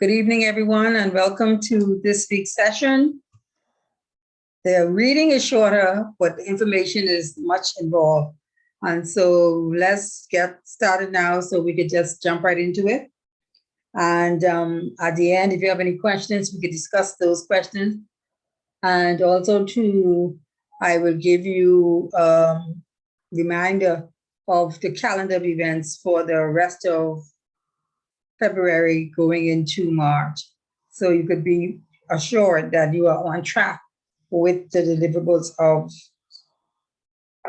Good evening, everyone, and welcome to this week's session. The reading is shorter, but the information is much involved. And so let's get started now so we could just jump right into it. And at the end, if you have any questions, we could discuss those questions. And also, too, I will give you a reminder of the calendar of events for the rest of February going into March. So you could be assured that you are on track with the deliverables of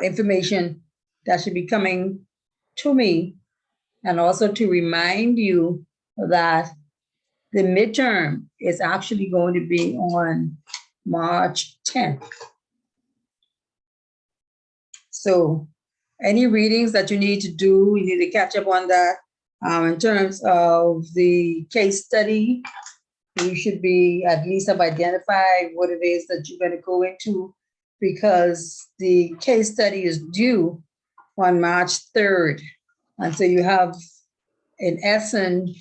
information that should be coming to me, and also to remind you that the midterm is actually going to be on March 10th. So any readings that you need to do, you need to catch up on that. In terms of the case study, you should be at least have identified what it is that you're going to go into, because the case study is due on March 3rd. And so you have, in essence,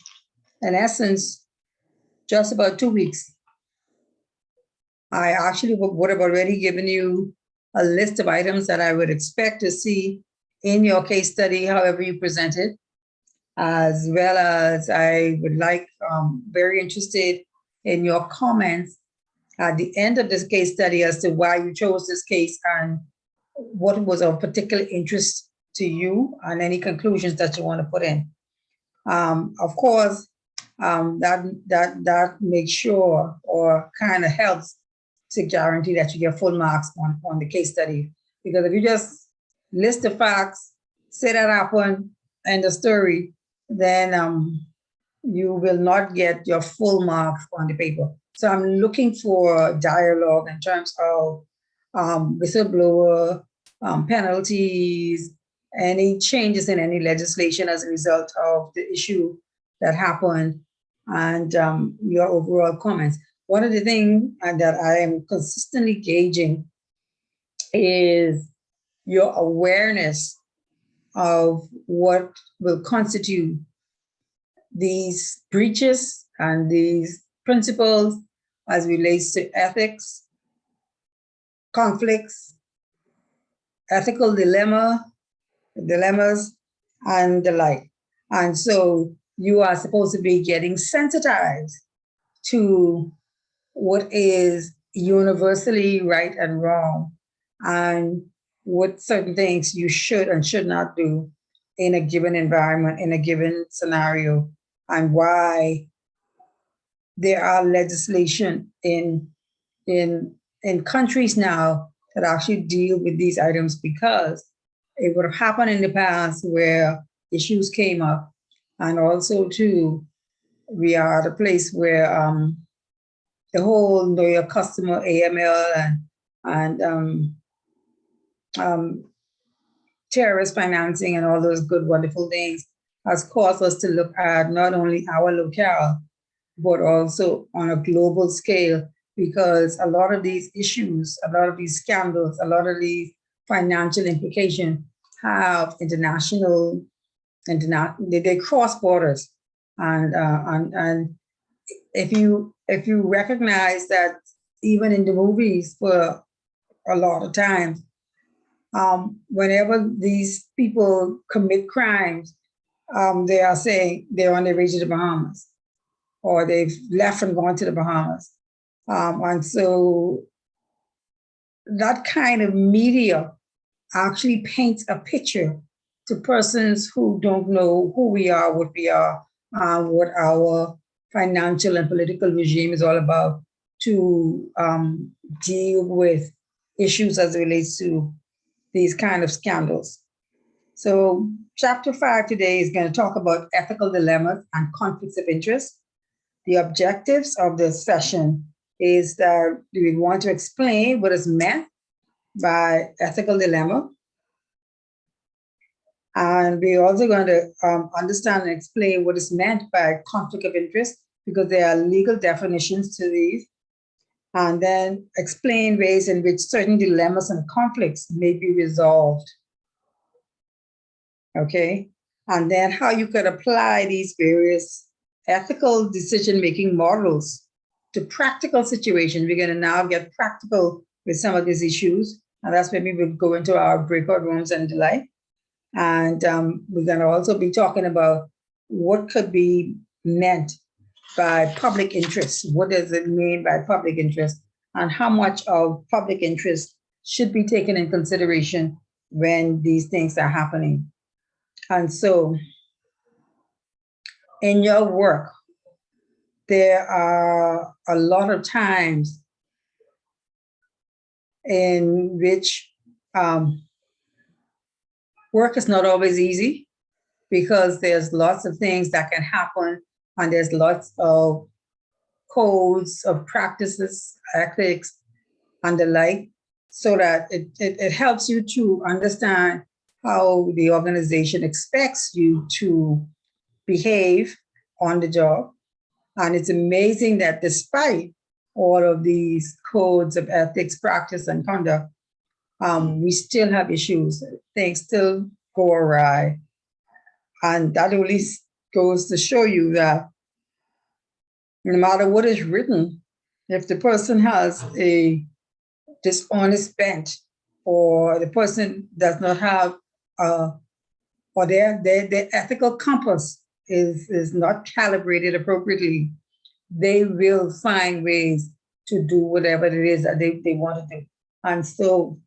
just about 2 weeks. I actually would have already given you a list of items that I would expect to see in your case study, however you present it, as well as I would like, very interested in your comments at the end of this case study as to why you chose this case and what was of particular interest to you and any conclusions that you want to put in. Of course, that makes sure or kind of helps to guarantee that you get full marks on the case study. Because if you just list the facts, say that happened, and the story, then you will not get your full marks on the paper. So I'm looking for dialogue in terms of whistleblower penalties, any changes in any legislation as a result of the issue that happened, and your overall comments. One of the things that I am consistently gauging is your awareness of what will constitute these breaches and these principles as relates to ethics, conflicts, ethical dilemmas, and the like. And so you are supposed to be getting sensitized to what is universally right and wrong, and what certain things you should and should not do in a given environment, in a given scenario, and why there are legislation in countries now that actually deal with these items, because it would have happened in the past where issues came up. And also too, we are at a place where the whole know your customer AML and terrorist financing and all those good, wonderful things has caused us to look at not only our locale, but also on a global scale, because a lot of these issues, a lot of these scandals, a lot of these financial implications have international, they cross borders. And if you recognize that even in the movies for a lot of times, whenever these people commit crimes, they are saying they're on their way to the Bahamas, or they've left and gone to the Bahamas. And so that kind of media actually paints a picture to persons who don't know who we are, what our financial and political regime is all about, to deal with issues as it relates to these kind of scandals. So chapter 5 today is going to talk about ethical dilemmas and conflicts of interest. The objectives of this session is that we want to explain what is meant by ethical dilemma. And we're also going to understand and explain what is meant by conflict of interest, because there are legal definitions to these. And then explain ways in which certain dilemmas and conflicts may be resolved. Okay, and then how you could apply these various ethical decision-making models to practical situations. We're going to now get practical with some of these issues, and that's when we will go into our breakout rooms and the like. And we're going to also be talking about what could be meant by public interest. What does it mean by public interest? And how much of public interest should be taken in consideration when these things are happening. And so in your work, there are a lot of times in which work is not always easy, because there's lots of things that can happen, and there's lots of codes of practices, ethics, and the like, so that it helps you to understand how the organization expects you to behave on the job. And it's amazing that despite all of these codes of ethics, practice, and conduct, we still have issues. Things still go awry. And that only goes to show you that no matter what is written, if the person has a dishonest bent, or the person does not have, or their ethical compass is not calibrated appropriately, they will find ways to do whatever it is that they want to do. And so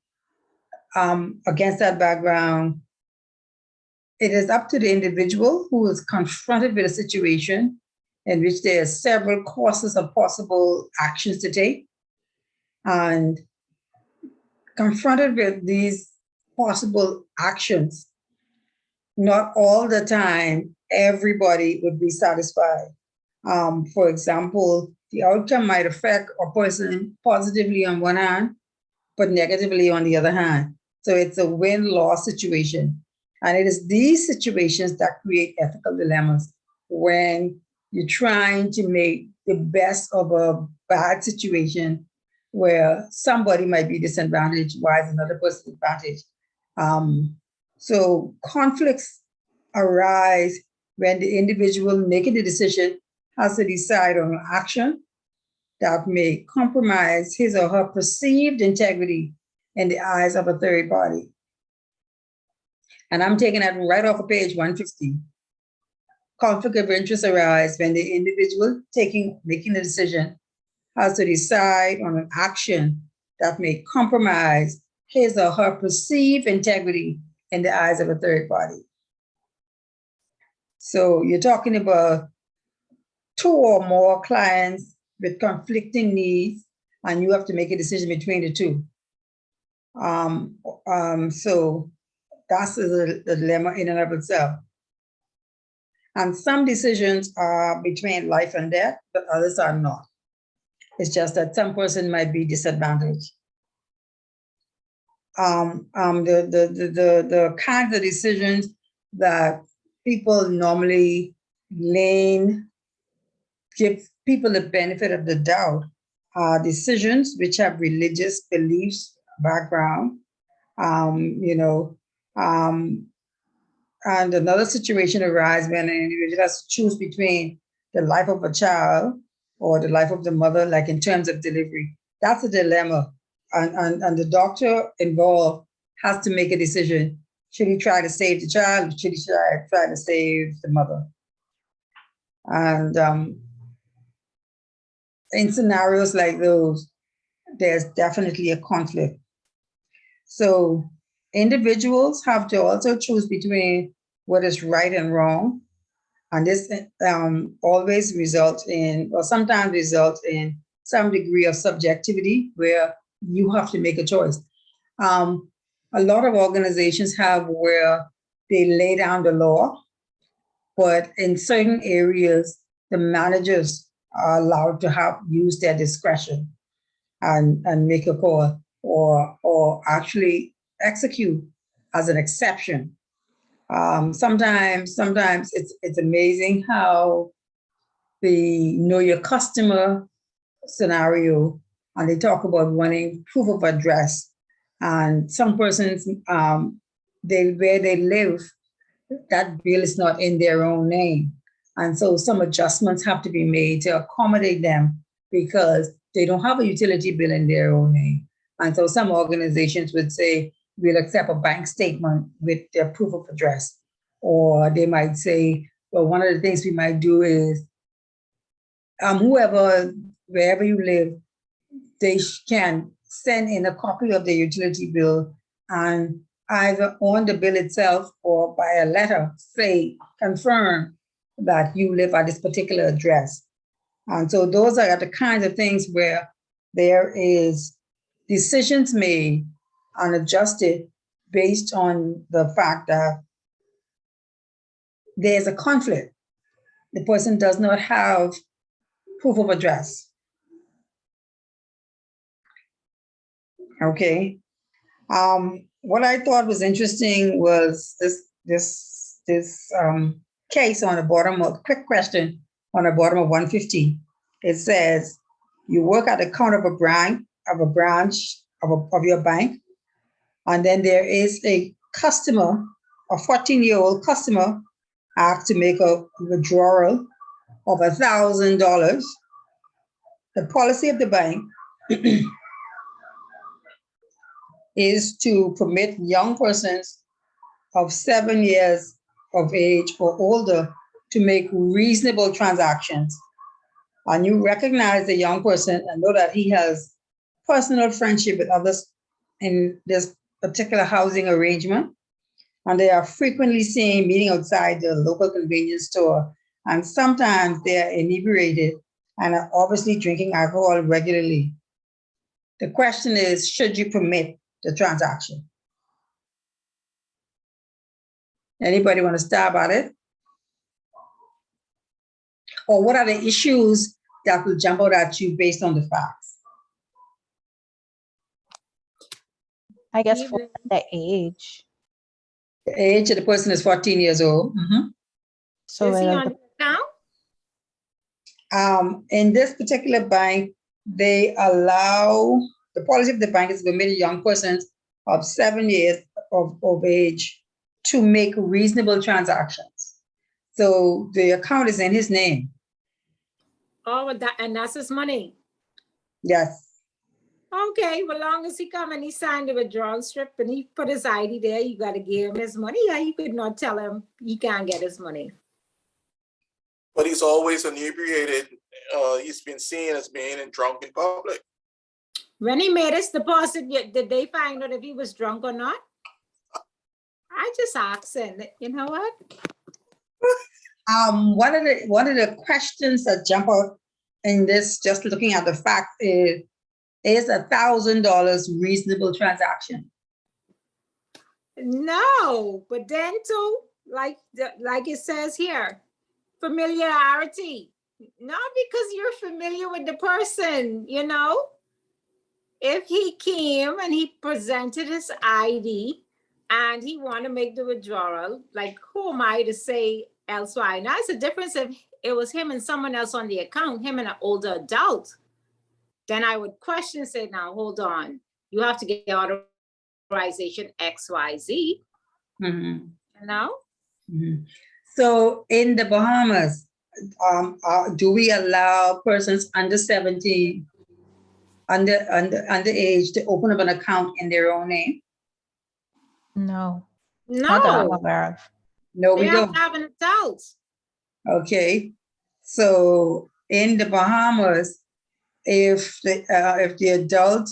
against that background, it is up to the individual who is confronted with a situation in which there are several courses of possible actions to take. And confronted with these possible actions, not all the time everybody would be satisfied. For example, the outcome might affect a person positively on one hand, but negatively on the other hand. So it's a win-loss situation. And it is these situations that create ethical dilemmas, when you're trying to make the best of a bad situation where somebody might be disadvantaged while another person is advantaged. So conflicts arise when the individual making the decision has to decide on an action that may compromise his or her perceived integrity in the eyes of a third party. And I'm taking that right off of page 150. Conflict of interest arise when the individual making the decision has to decide on an action that may compromise his or her perceived integrity in the eyes of a third party. So you're talking about two or more clients with conflicting needs, and you have to make a decision between the two. So that's the dilemma in and of itself. And some decisions are between life and death, but others are not. It's just that some person might be disadvantaged. The kinds of decisions that people normally give people the benefit of the doubt are decisions which have religious beliefs background, and another situation arises when an individual has to choose between the life of a child or the life of the mother, like in terms of delivery. That's a dilemma. And the doctor involved has to make a decision. Should he try to save the child, or should he try to save the mother? And in scenarios like those, there's definitely a conflict. So individuals have to also choose between what is right and wrong. And this always results in, or sometimes results in, some degree of subjectivity where you have to make a choice. A lot of organizations have where they lay down the law, but in certain areas, the managers are allowed to use their discretion and make a call, or actually execute as an exception. Sometimes it's amazing how the know your customer scenario, and they talk about wanting proof of address, and some persons where they live, that bill is not in their own name. And so some adjustments have to be made to accommodate them because they don't have a utility bill in their own name. And so some organizations would say, we'll accept a bank statement with their proof of address. Or they might say, well, one of the things we might do is wherever you live, they can send in a copy of their utility bill and either on the bill itself or by a letter say, confirm that you live at this particular address. And so those are the kinds of things where there is decisions made and adjusted based on the fact that there's a conflict. The person does not have proof of address. Okay. What I thought was interesting was this case on the bottom of, quick question on the bottom of 150. It says, you work at the counter of a branch of your bank, and then there is a customer, a 14-year-old customer, asked to make a withdrawal of $1,000. The policy of the bank is to permit young persons of 7 years of age or older to make reasonable transactions. And you recognize the young person and know that he has personal friendship with others in this particular housing arrangement. And they are frequently seen meeting outside the local convenience store. And sometimes they are inebriated and are obviously drinking alcohol regularly. The question is, should you permit the transaction? Anybody want to stab at it? Or what are the issues that will jump out at you based on the facts? I guess for the age. The age of the person is 14 years old. Mm-hmm. So is he on now? In this particular bank, they allow, the policy of the bank is to permit young persons of 7 years of age to make reasonable transactions. So the account is in his name. Oh, and that's his money. Yes. Okay, well, long as he come and he signed the withdrawal strip and he put his ID there, you got to give him his money. Yeah, you could not tell him he can't get his money. But he's always inebriated. He's been seen as being drunk in public. When he made his deposit, did they find out if he was drunk or not? I just asked him, you know what? One of the questions that jump out in this, just looking at the fact, is $1,000 reasonable transaction? No, but then too, like it says here, familiarity. Not because you're familiar with the person, you know. If he came and he presented his ID and he want to make the withdrawal, like who am I to say elsewise? Now it's a difference if it was him and someone else on the account, him and an older adult. Then I would question, say, now hold on, you have to get authorization XYZ. Mm-hmm. You know? Mm-hmm. So in the Bahamas, do we allow persons under 17, underage to open up an account in their own name? No. No. Not that I'm aware of. No, we don't. They have an adult. Okay. So in the Bahamas, if the adult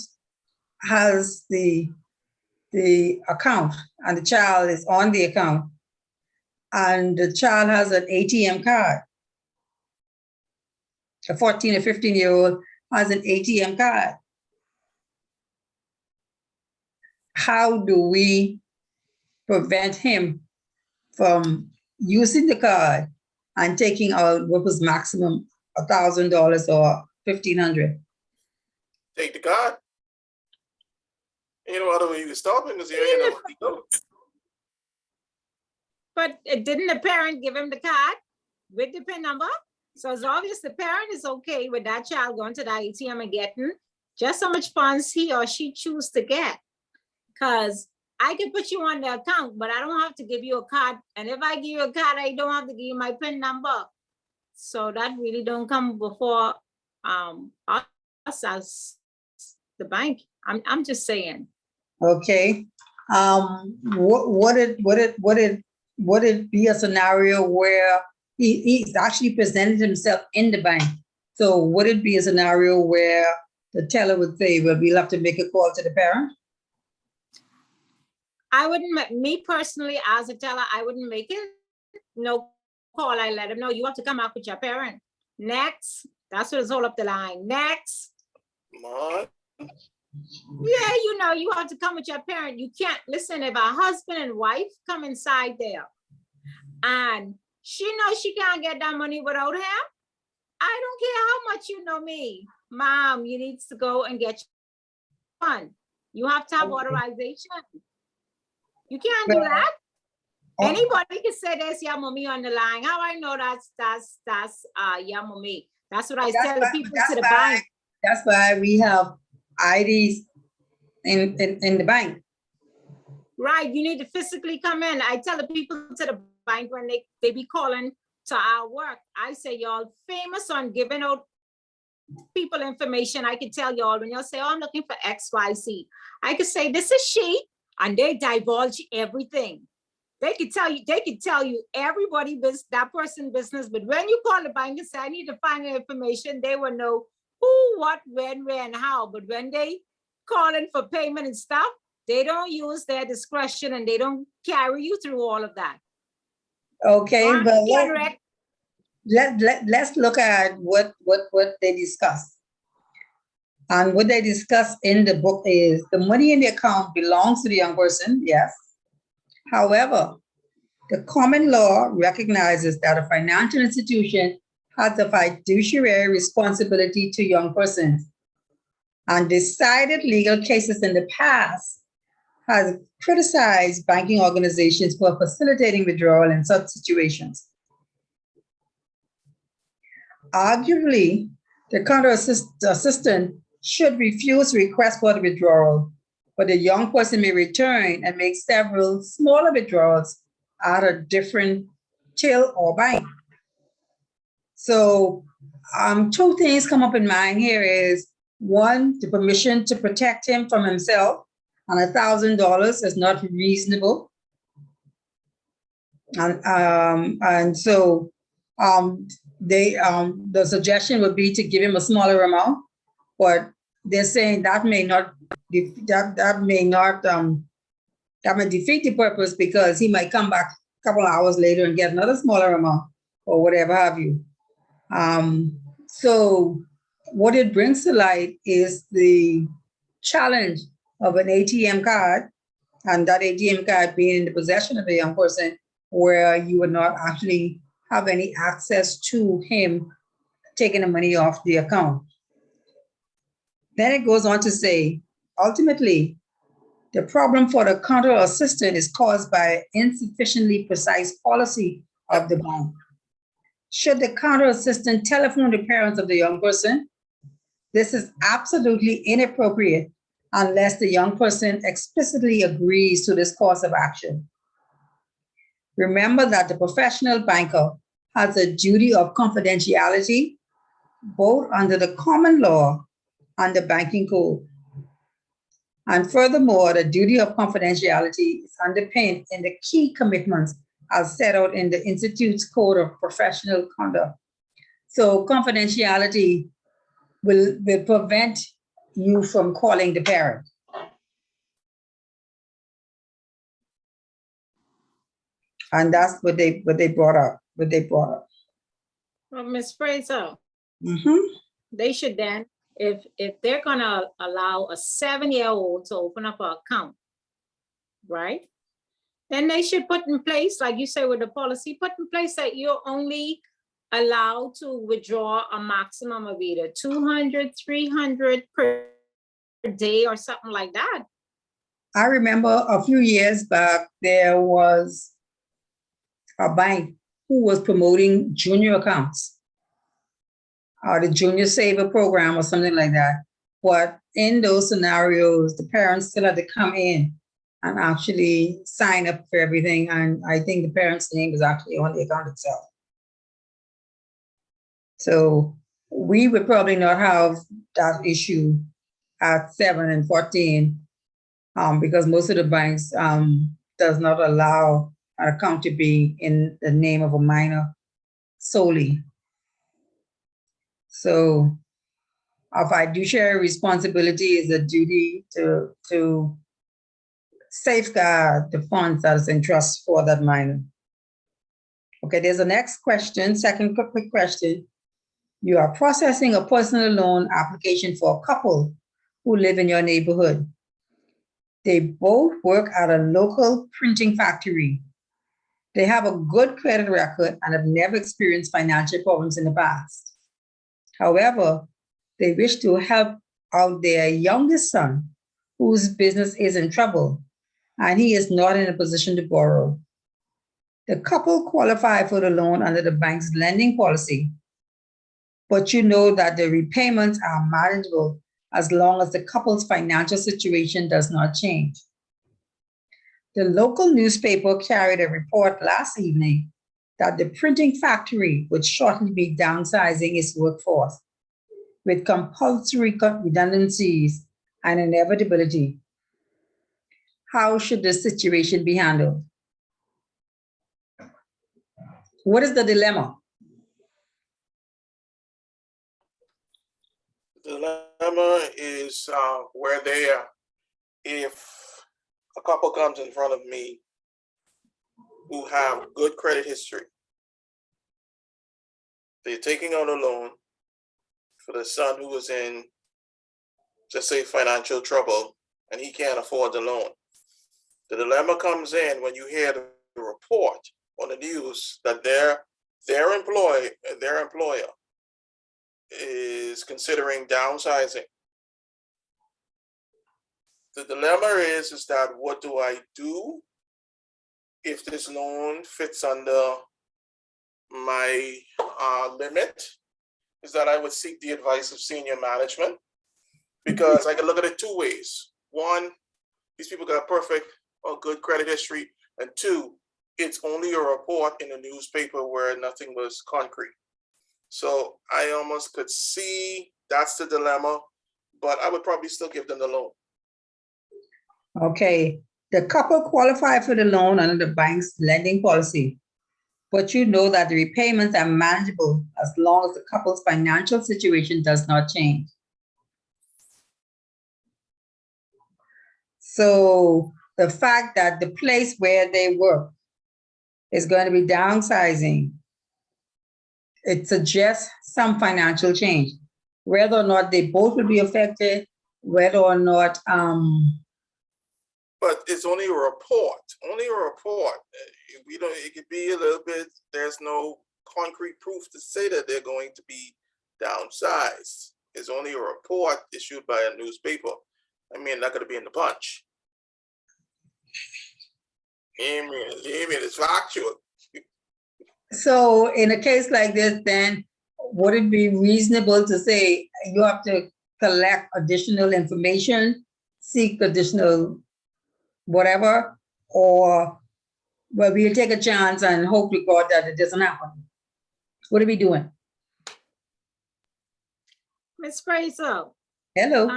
has the account and the child is on the account and the child has an ATM card, a 14 or 15-year-old has an ATM card, how do we prevent him from using the card and taking out what was maximum $1,000 or $1,500? Take the card. You know, other way you can stop him because you know. But didn't the parent give him the card with the PIN number? So as long as the parent is okay with that child going to the ATM and getting just how much funds he or she choose to get. Because I can put you on the account, but I don't have to give you a card. And if I give you a card, I don't have to give you my PIN number. So that really don't come before us as the bank. I'm just saying. Okay. Would it be a scenario where he's actually presented himself in the bank? So would it be a scenario where the teller would say, well, we'll have to make a call to the parent? I wouldn't, me personally, as a teller, I wouldn't make it. No call, I let him know, you have to come out with your parent. Next, that's what is all up the line. Next. What? Yeah, you know, you have to come with your parent. You can't, listen, if a husband and wife come inside there and she knows she can't get that money without him, I don't care how much you know me. Mom, you need to go and get your one. You have to have authorization. You can't do that. Anybody can say there's your mommy on the line. How I know that's your mommy? That's what I tell the people to the bank. That's why we have IDs in the bank. Right, you need to physically come in. I tell the people to the bank when they be calling to our work. I say, y'all famous on giving out people information. I can tell y'all when y'all say, oh, I'm looking for XYZ. I could say, this is she, and they divulge everything. They could tell you everybody, that person business, but when you call the bank and say, I need to find the information, they will know who, what, when, where, and how. But when they call in for payment and stuff, they don't use their discretion and they don't carry you through all of that. Okay, but let's look at what they discuss. And what they discuss in the book is the money in the account belongs to the young person, yes. However, the common law recognizes that a financial institution has a fiduciary responsibility to young persons. And decided legal cases in the past has criticized banking organizations for facilitating withdrawal in such situations. Arguably, the counter assistant should refuse requests for the withdrawal, but the young person may return and make several smaller withdrawals at a different till or bank. So two things come up in mind here is, one, the permission to protect him from himself, and $1,000 is not reasonable. And so the suggestion would be to give him a smaller amount, but they're saying that may defeat the purpose, because he might come back a couple of hours later and get another smaller amount or whatever have you. So what it brings to light is the challenge of an ATM card, and that ATM card being in the possession of a young person, where you would not actually have any access to him taking the money off the account. Then it goes on to say, ultimately, the problem for the counter assistant is caused by insufficiently precise policy of the bank. Should the counter assistant telephone the parents of the young person? This is absolutely inappropriate unless the young person explicitly agrees to this course of action. Remember that the professional banker has a duty of confidentiality, both under the common law and the banking code. And furthermore, the duty of confidentiality is underpinned in the key commitments as set out in the Institute's Code of Professional Conduct. So confidentiality will prevent you from calling the parent. And that's what they brought up. Well, Ms. Fraser, Mm-hmm. they should then, if they're gonna allow a 7-year-old to open up an account, right? Then they should put in place, like you say with the policy, put in place that you're only allowed to withdraw a maximum of either 200, 300 per day or something like that. I remember a few years back, there was a bank who was promoting junior accounts, or the junior saver program or something like that. But in those scenarios, the parents still had to come in and actually sign up for everything. And I think the parent's name is actually on the account itself. So we would probably not have that issue at 7 and 14 because most of the banks does not allow an account to be in the name of a minor solely. So our fiduciary responsibility is a duty to safeguard the funds that is in trust for that minor. Okay, there's a next question, second quick question. You are processing a personal loan application for a couple who live in your neighborhood. They both work at a local printing factory. They have a good credit record and have never experienced financial problems in the past. However, they wish to help out their youngest son, whose business is in trouble, and he is not in a position to borrow. The couple qualify for the loan under the bank's lending policy, but you know that the repayments are manageable as long as the couple's financial situation does not change. The local newspaper carried a report last evening that the printing factory would shortly be downsizing its workforce with compulsory redundancies and inevitability. How should this situation be handled? What is the dilemma? The dilemma is where they are. If a couple comes in front of me who have good credit history, they're taking out a loan for the son who is in, just say, financial trouble, and he can't afford the loan. The dilemma comes in when you hear the report on the news that their employer is considering downsizing. The dilemma is that what do I do if this loan fits under my limit? Is that I would seek the advice of senior management, because I can look at it two ways. One, these people got perfect or good credit history, and two, it's only a report in the newspaper where nothing was concrete. So I almost could see that's the dilemma, but I would probably still give them the loan. Okay, the couple qualify for the loan under the bank's lending policy, but you know that the repayments are manageable as long as the couple's financial situation does not change. So the fact that the place where they work is going to be downsizing, it suggests some financial change. Whether or not they both will be affected, whether or not But it's only a report. Only a report. We don't. It could be a little bit. There's no concrete proof to say that they're going to be downsized. It's only a report issued by a newspaper. I mean, not going to be in the punch. It's factual. so in a case like this, then would it be reasonable to say you have to collect additional information, seek additional whatever, or well, we'll take a chance and hope to God that it doesn't happen? What are we doing? Ms. Fraser, Hello.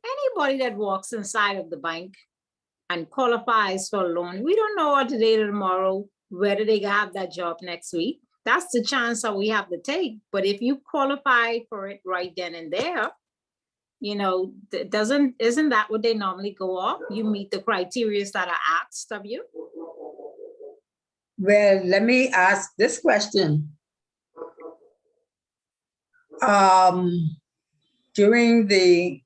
anybody that walks inside of the bank and qualifies for a loan, we don't know what today or tomorrow, whether they have that job next week. That's the chance that we have to take. But if you qualify for it right then and there, you know, isn't that what they normally go off? You meet the criteria that are asked of you. Well, let me ask this question. During the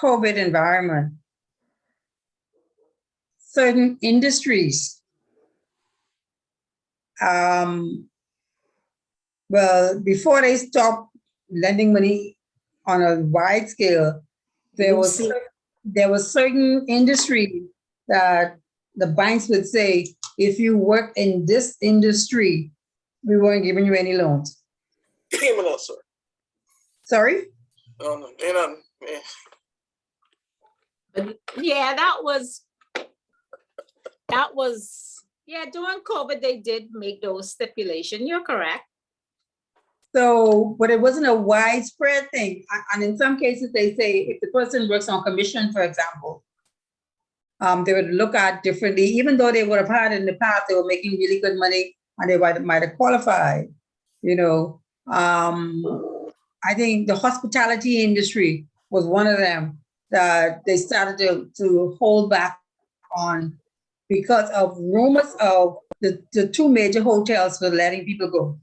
COVID environment, certain industries, well, before they stopped lending money on a wide scale, there was certain industry that the banks would say, if you work in this industry, we weren't giving you any loans. No, sir. Sorry? No, But yeah, that was, yeah, during COVID, they did make those stipulations. You're correct. So, but it wasn't a widespread thing. And in some cases, they say if the person works on commission, for example, they would look at differently, even though they would have had in the past, they were making really good money and they might have qualified, you know. I think the hospitality industry was one of them that they started to hold back on because of rumors of the two major hotels were letting people go.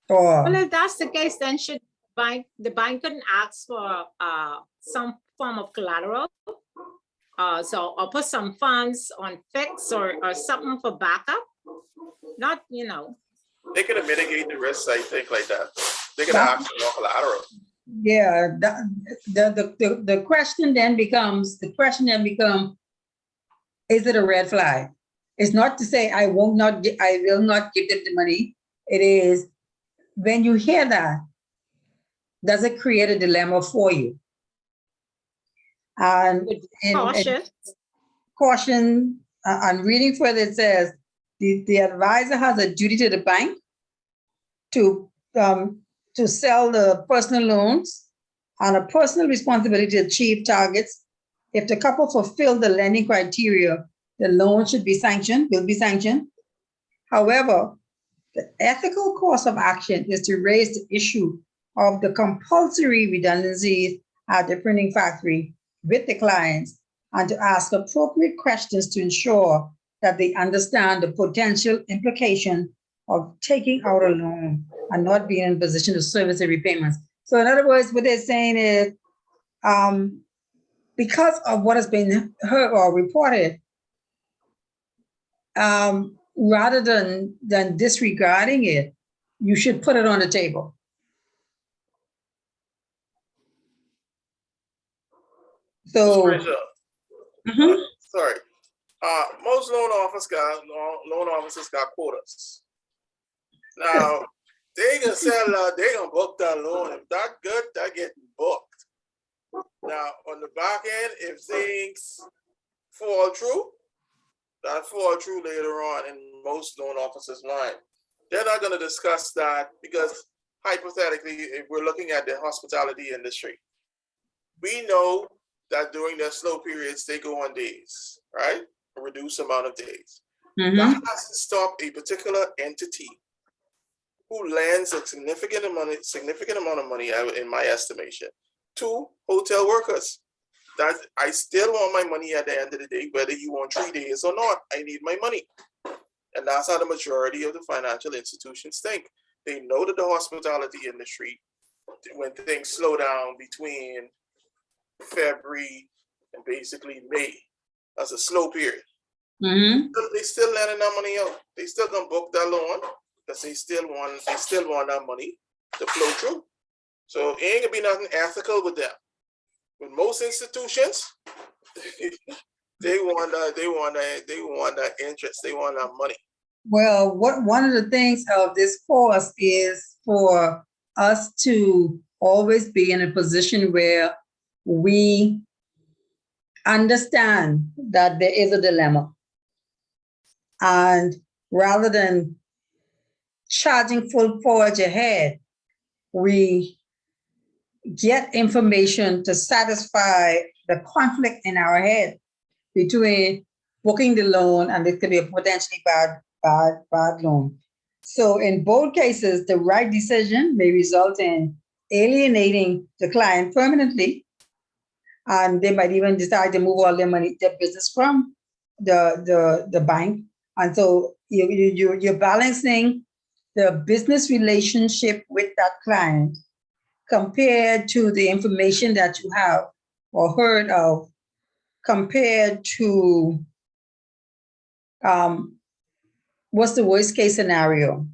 Well, if that's the case, then should the bank couldn't ask for some form of collateral? Or put some funds on fix or something for backup? Not, you know. They could have mitigated the risks, I think, like that. They could have asked for more collateral. Yeah, the question then becomes, is it a red flag? It's not to say I will not give them the money. It is, when you hear that, does it create a dilemma for you? And caution, I'm reading further, it says, the advisor has a duty to the bank to sell the personal loans and a personal responsibility to achieve targets. If the couple fulfill the lending criteria, the loan will be sanctioned. However, the ethical course of action is to raise the issue of the compulsory redundancies at the printing factory with the clients and to ask appropriate questions to ensure that they understand the potential implication of taking out a loan and not being in a position to service the repayments. So in other words, what they're saying is, because of what has been heard or reported, rather than disregarding it, you should put it on the table. So, Sorry. Most loan officers got quotas. Now, they can sell, they can book that loan. If that good, that getting booked. Now, on the back end, if things fall through, that fall through later on in most loan officers' mind. They're not going to discuss that because hypothetically, if we're looking at the hospitality industry, we know that during their slow periods, they go on days, right? A reduced amount of days. Mm-hmm. That has to stop a particular entity who lends a significant amount of money, in my estimation, to hotel workers. That I still want my money at the end of the day, whether you want 3 days or not. I need my money. And that's how the majority of the financial institutions think. They know that the hospitality industry, when things slow down between February and basically May, that's a slow period. Mm-hmm. They still lending that money out. They still gonna book that loan because they still want that money to flow through. So it ain't gonna be nothing ethical with them. With most institutions, they want that interest. They want that money. Well, one of the things of this course is for us to always be in a position where we understand that there is a dilemma. And rather than charging full forward ahead, we get information to satisfy the conflict in our head between booking the loan and it could be a potentially bad loan. So in both cases, the right decision may result in alienating the client permanently, and they might even decide to move all their business from the bank. And so you're balancing the business relationship with that client compared to the information that you have or heard of, compared to what's the worst case scenario.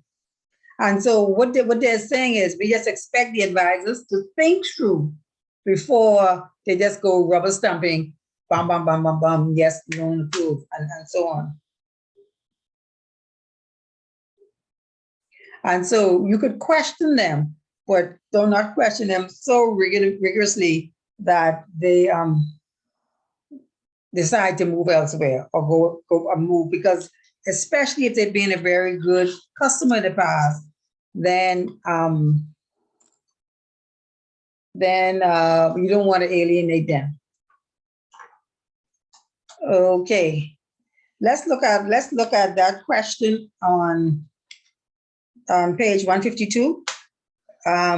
And so what they're saying is we just expect the advisors to think through before they just go rubber stamping, bam, bam, bam, bam, bam, yes, loan approved, and so on. And so you could question them, but do not question them so rigorously that they decide to move elsewhere or go move, because especially if they've been a very good customer in the past, then you don't want to alienate them. Okay, let's look at that question on page 152. I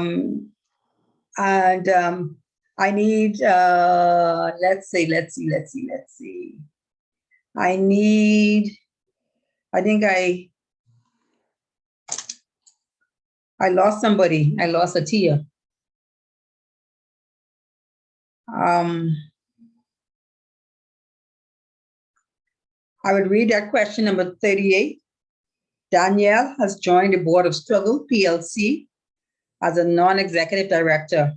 need let's see. I think I lost somebody. I lost a Tia. I would read that question number 38. Danielle has joined the board of Struggle PLC as a non-executive director.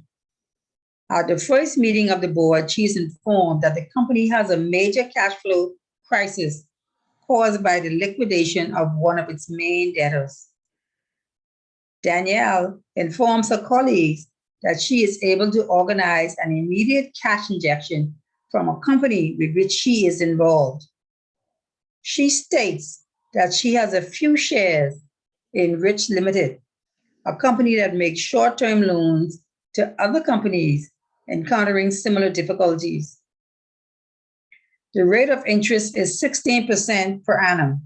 At the first meeting of the board, she is informed that the company has a major cash flow crisis caused by the liquidation of one of its main debtors. Danielle informs her colleagues that she is able to organize an immediate cash injection from a company with which she is involved. She states that she has a few shares in Rich Limited, a company that makes short-term loans to other companies encountering similar difficulties. The rate of interest is 16% per annum.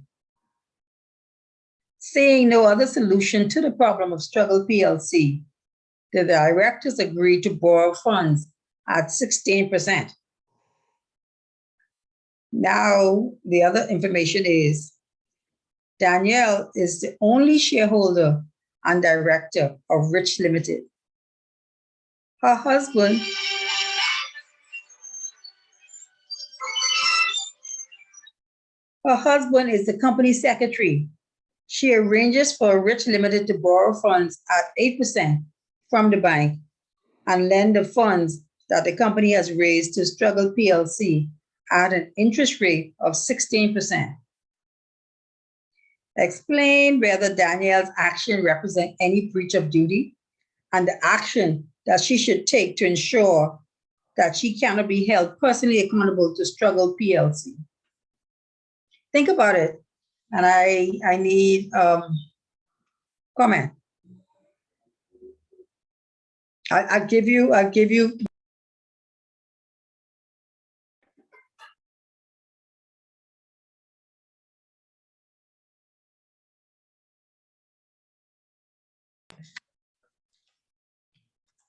Seeing no other solution to the problem of Struggle PLC, the directors agreed to borrow funds at 16%. Now, the other information is Danielle is the only shareholder and director of Rich Limited. Her husband is the company secretary. She arranges for Rich Limited to borrow funds at 8% from the bank and lend the funds that the company has raised to Struggle PLC at an interest rate of 16%. Explain whether Danielle's action represents any breach of duty and the action that she should take to ensure that she cannot be held personally accountable to Struggle PLC. Think about it, and I need comment. I'll give you.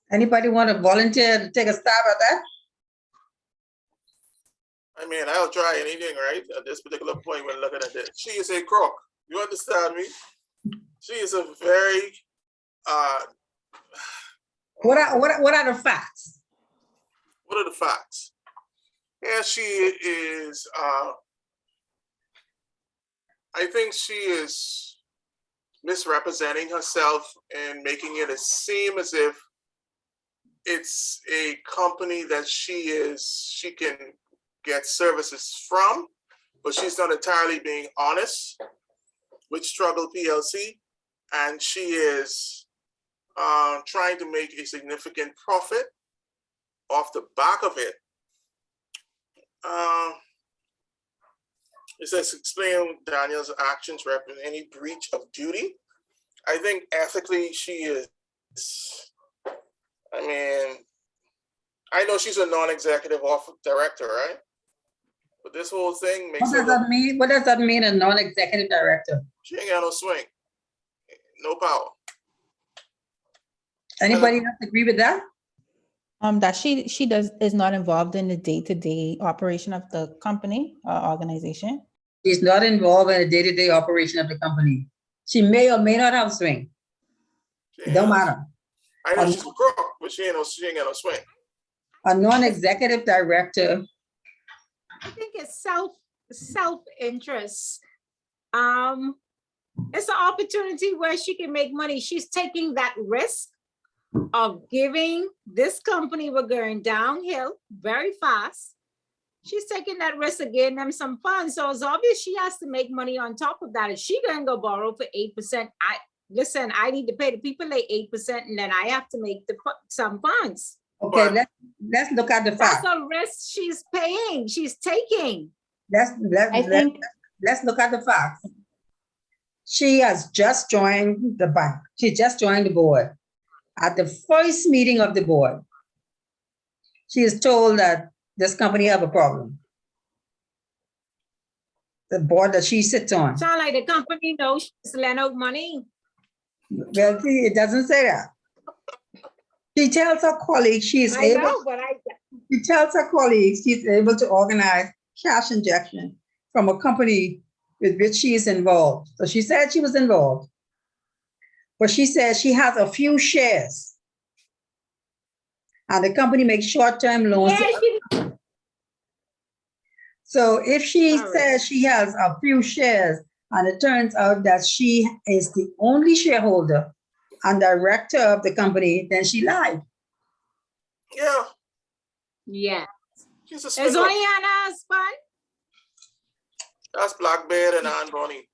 Anybody want to volunteer to take a stab at that? I mean, I'll try anything, right? At this particular point, when looking at it, she is a crook. You understand me? She is a very. What are the facts? What are the facts? Yeah, she is. I think she is misrepresenting herself and making it seem as if it's a company that she can get services from, but she's not entirely being honest with Struggle PLC, and she is trying to make a significant profit off the back of it. It says, explain Danielle's actions represent any breach of duty. I think ethically she is, I mean, I know she's a non-executive director, right? But this whole thing makes What does that mean, a non-executive director? She ain't got no swing, no power. Anybody else agree with that? That she is not involved in the day-to-day operation of the company or organization. She's not involved in the day-to-day operation of the company. She may or may not have swing. It don't matter. I know she's a crook, but she ain't got no swing. A non-executive director. I think it's self-interest. It's an opportunity where she can make money. She's taking that risk of giving this company, we're going downhill very fast. She's taking that risk of getting them some funds. So it's obvious she has to make money on top of that. If she gonna go borrow for 8%, I need to pay the people like 8%, and then I have to make some funds. Okay, let's look at the facts. That's a risk she's paying, she's taking. Let's look at the facts. She has just joined the bank. She just joined the board. At the first meeting of the board, she is told that this company have a problem. The board that she sits on. Sound like the company knows she's lent out money. Well, see, it doesn't say that. She tells her colleagues she is I able. know, but She tells her colleagues she's able to organize cash injection from a company with which she is involved. So she said she was involved. But she says she has a few shares. And the company makes short-term loans. yeah, she, So if she Sorry. says she has a few shares and it turns out that she is the only shareholder and director of the company, then she lied. Yeah, yeah. she's a It's swindler. only an husband. That's Black Bear and Aunt Bonnie.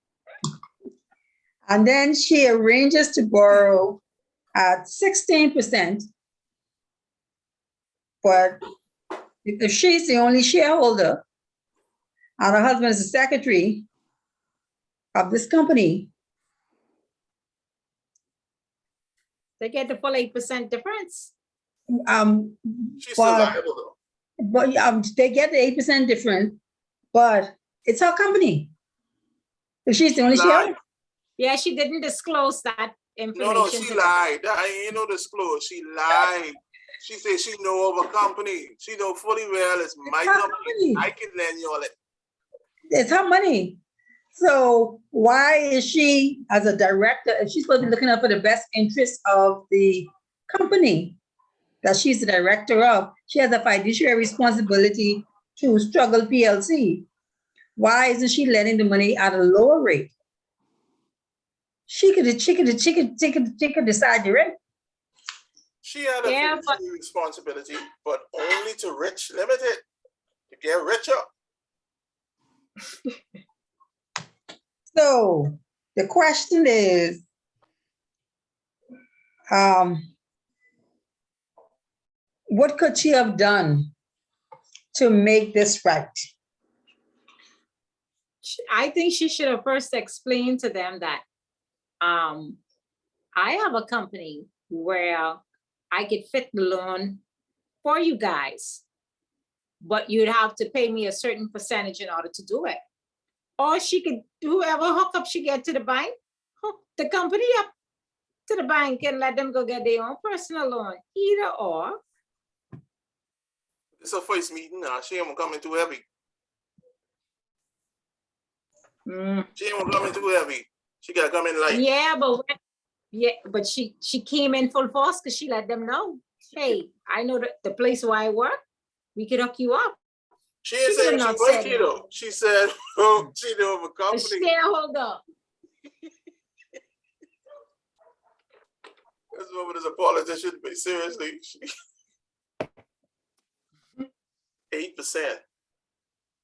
And then she arranges to borrow at 16%. But if she's the only shareholder and her husband is the secretary of this company, They get the full 8% difference. She's still but, liable though. but they get the 8% difference, but it's her company. If she's the only Lied. shareholder. Yeah, she didn't disclose that information. No, she to them. lied. That ain't no disclose. She lied. She said she know of a company. She know fully well it's my her company. company. I can lend you all it. It's her money. So why is she, as a director, if she's supposed to be looking out for the best interest of the company that she's the director of, she has a fiduciary responsibility to Struggle PLC. Why isn't she lending the money at a lower rate? She could decide the rate. She had a Yeah, but- fiduciary responsibility, but only to rich limited. To get richer. So the question is, what could she have done to make this right? I think she should have first explained to them that I have a company where I could fit the loan for you guys, but you'd have to pay me a certain percentage in order to do it. Or she could, whoever hookup she get to the bank, hook the company up to the bank and let them go get their own personal loan, either or. It's her first meeting now. She ain't coming too heavy. She ain't coming too heavy. She gotta come in light. Yeah, but she came in full force because she let them know, hey, I know the place where I work, we could hook you up. She didn't She say did she not worked say here that. though. She said she knew of a A company. shareholder. This woman is a politician, but seriously, 8%.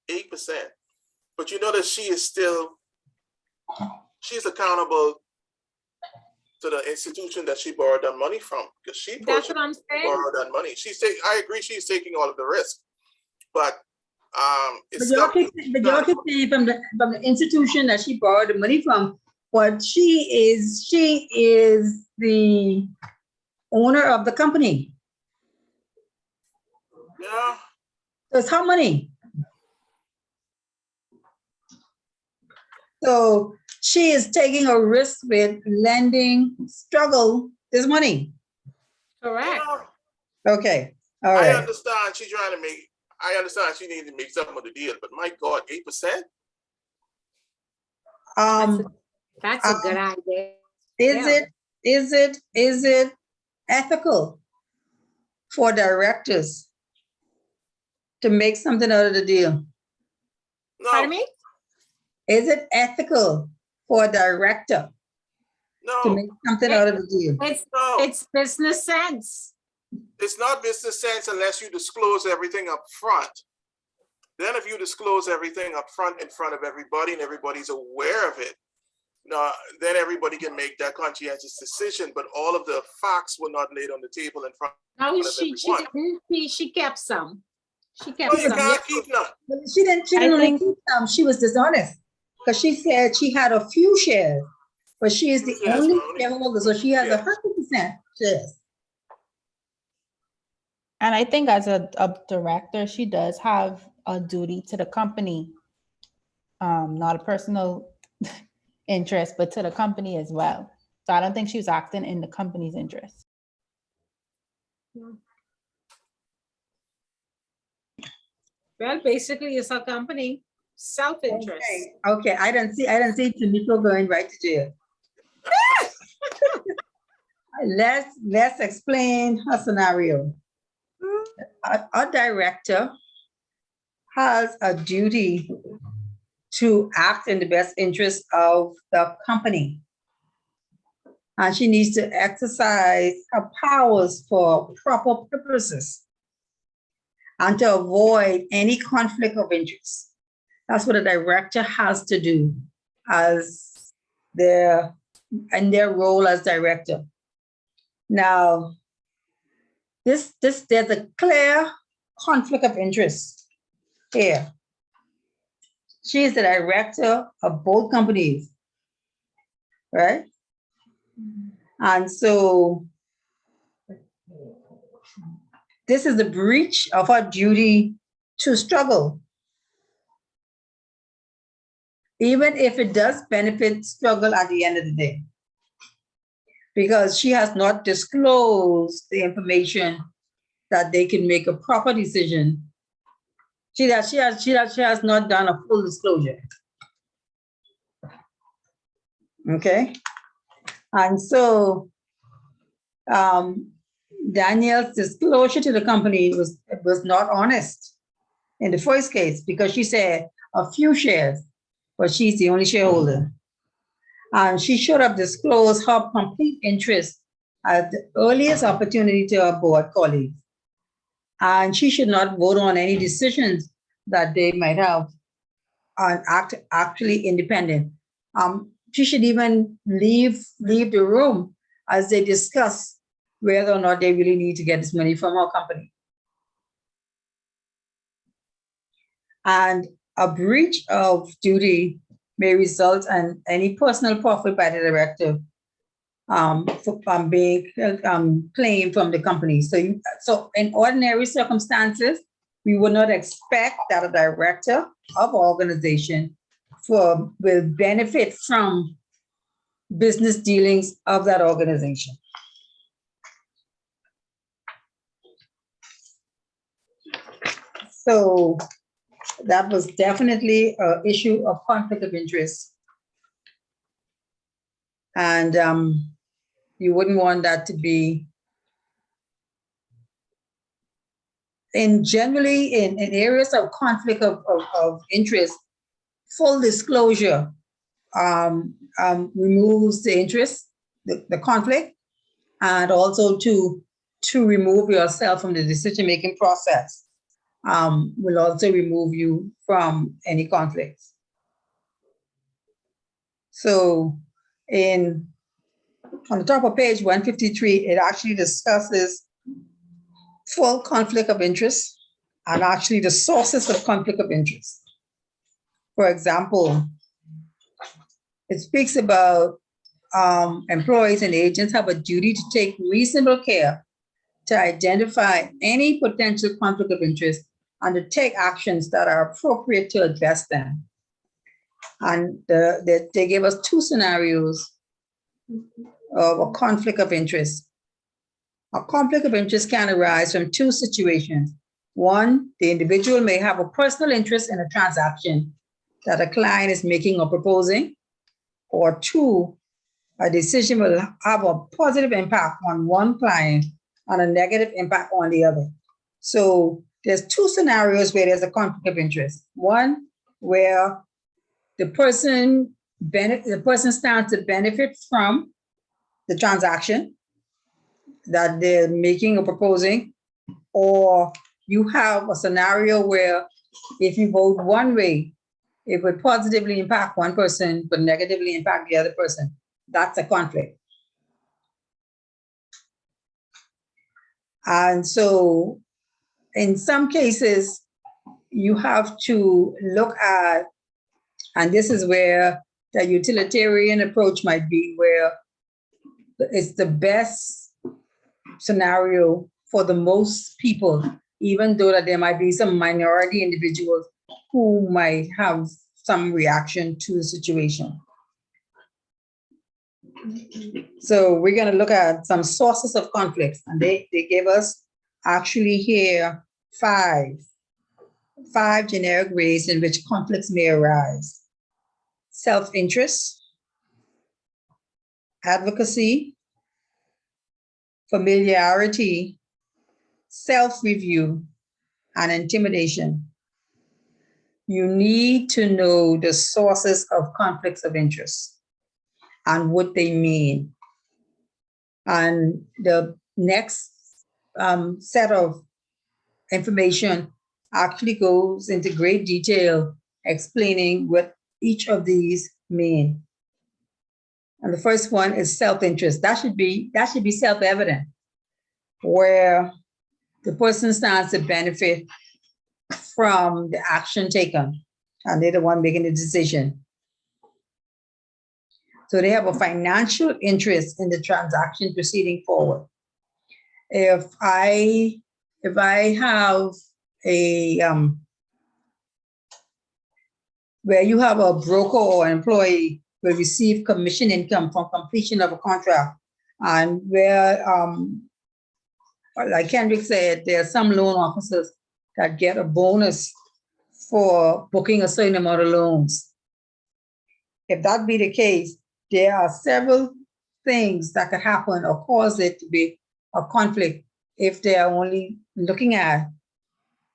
8%. But you know that she's accountable to the institution that she borrowed that money from, because she That's what I'm saying. borrowed that money. I agree, she's taking all of the risk, but it's But y'all keep saying from the institution that she borrowed the money from, but she is the owner of the company. yeah. So it's her money. So she is taking a risk with lending Struggle this money. Correct. Yeah. Okay, all I right. understand she's trying to make. I understand she needs to make some of the deal, but my God, 8%. That's a good idea. Is it ethical for directors to make something out of the deal? No, Pardon me? Is it ethical for a director to no, make something out of the deal? no. It's business sense. It's not business sense unless you disclose everything up front. Then if you disclose everything up front in front of everybody and everybody's aware of it, then everybody can make that conscientious decision, but all of the facts were not laid on the table in front No, of she everyone. didn't. She kept some. She kept No, you some. can't keep none. She didn't I only think- keep some, she was dishonest. Because she said she had a few shares but she is the Yes, only only- shareholder, so she has yes. 100% shares. And I think as a director, she does have a duty to the company, not a personal interest, but to the company as well. So I don't think she was acting in the company's interest. Well, basically, it's a company, self-interest. Okay, I don't see Tamiko going right to jail. Let's explain her scenario. Our director has a duty to act in the best interest of the company. And she needs to exercise her powers for proper purposes and to avoid any conflict of interest. That's what a director has to do as their role as director. Now, there's a clear conflict of interest here. She is the director of both companies, right? And so this is a breach of her duty to struggle, even if it does benefit struggle at the end of the day, because she has not disclosed the information that they can make a proper decision. She has not done a full disclosure. Okay, and so Danielle's disclosure to the company was not honest in the first case, because she said a few shares, but she's the only shareholder. And she should have disclosed her complete interest at the earliest opportunity to her board colleagues. And she should not vote on any decisions that they might have and actually independent. She should even leave the room as they discuss whether or not they really need to get this money from our company. And a breach of duty may result in any personal profit by the director being claimed from the company. So in ordinary circumstances, we would not expect that a director of organization will benefit from business dealings of that organization. So that was definitely an issue of conflict of interest. And you wouldn't want that to be. And generally in areas of conflict of interest, full disclosure removes the interest, the conflict, and also to remove yourself from the decision-making process will also remove you from any conflicts. So on the top of page 153, it actually discusses full conflict of interest and actually the sources of conflict of interest. For example, it speaks about employees and agents have a duty to take reasonable care to identify any potential conflict of interest and to take actions that are appropriate to address them. And they gave us two scenarios of a conflict of interest. A conflict of interest can arise from two situations. One, the individual may have a personal interest in a transaction that a client is making or proposing. Or two, a decision will have a positive impact on one client and a negative impact on the other. So there's two scenarios where there's a conflict of interest. One, where the person stands to benefit from the transaction that they're making or proposing, or you have a scenario where if you vote one way, it would positively impact one person, but negatively impact the other person. That's a conflict. And so in some cases, you have to look at, and this is where the utilitarian approach might be where it's the best scenario for the most people, even though that there might be some minority individuals who might have some reaction to the situation. So we're going to look at some sources of conflicts, and they gave us actually here five generic ways in which conflicts may arise: self-interest, advocacy, familiarity, self-review, and intimidation. You need to know the sources of conflicts of interest and what they mean. And the next set of information actually goes into great detail explaining what each of these mean. And the first one is self-interest. That should be self-evident, where the person stands to benefit from the action taken, and they're the one making the decision. So they have a financial interest in the transaction proceeding forward. If I have a where you have a broker or employee will receive commission income from completion of a contract, and where like Kendrick said, there are some loan officers that get a bonus for booking a certain amount of loans. If that be the case, there are several things that could happen or cause it to be a conflict if they are only looking at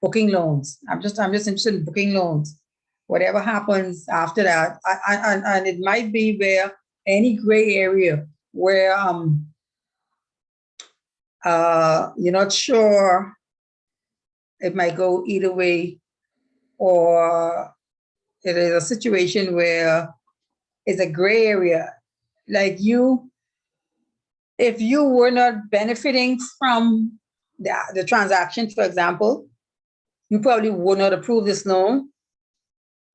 booking loans. I'm just interested in booking loans. Whatever happens after that, and it might be where any gray area where you're not sure, it might go either way, or it is a situation where it's a gray area. Like if you were not benefiting from the transaction, for example, you probably would not approve this loan.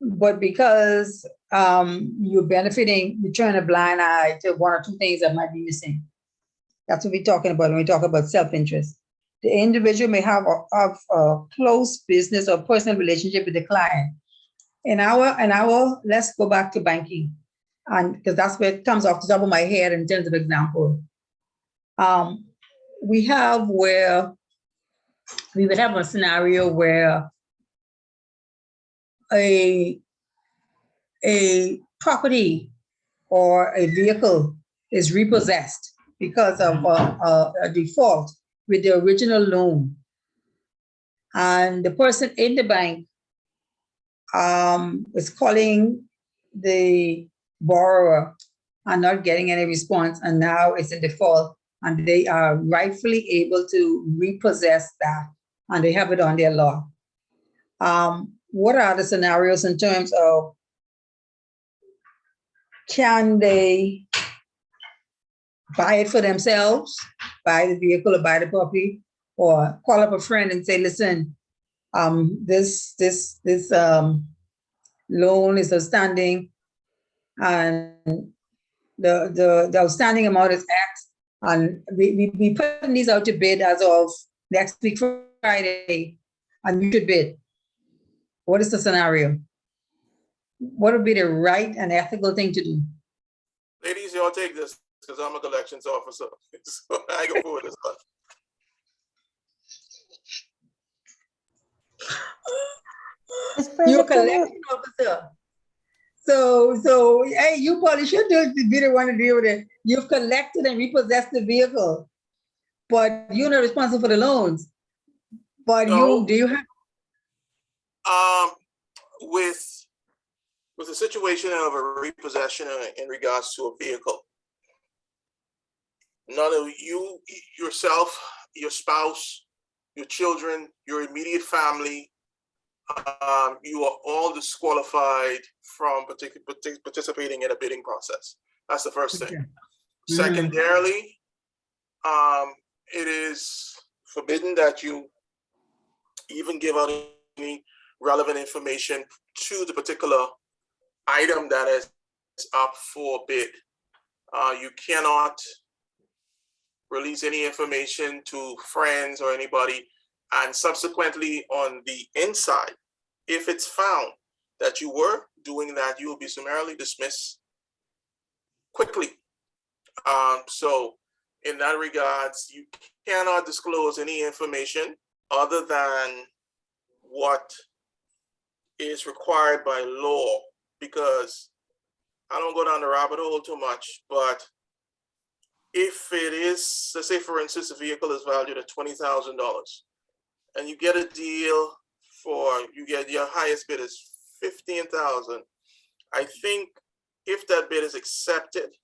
But because you're benefiting, you turn a blind eye to one or two things that might be missing. That's what we're talking about when we talk about self-interest. The individual may have a close business or personal relationship with the client. In our let's go back to banking, and because that's where it comes off the top of my head in terms of example. We have where we would have a scenario where a property or a vehicle is repossessed because of a default with the original loan. And the person in the bank is calling the borrower and not getting any response, and now it's in default, and they are rightfully able to repossess that, and they have it on their law. What are the scenarios in terms of, can they buy it for themselves, buy the vehicle or buy the property, or call up a friend and say, listen, this loan is outstanding, and the outstanding amount is X, and we putting these out to bid as of next week Friday, and you should bid. What is the scenario? What would be the right and ethical thing to do? Ladies, y'all take this because I'm a collections officer. So I go forward this one. You're a collection officer. So hey, you probably should be the one to deal with it. You've collected and repossessed the vehicle, but you're not responsible for the loans. But No. do you have? With the situation of a repossession in regards to a vehicle, none of you, yourself, your spouse, your children, your immediate family, you are all disqualified from participating in a bidding process. That's the first thing. Okay. Mm-hmm. Secondarily, it is forbidden that you even give out any relevant information to the particular item that has up for bid. You cannot release any information to friends or anybody, and subsequently on the inside, if it's found that you were doing that, you will be summarily dismissed quickly. So in that regards, you cannot disclose any information other than what is required by law, because I don't go down the rabbit hole too much, but if it is, let's say for instance, the vehicle is valued at $20,000 and you get a deal for, you get your highest bid is $15,000. I think if that bid is accepted,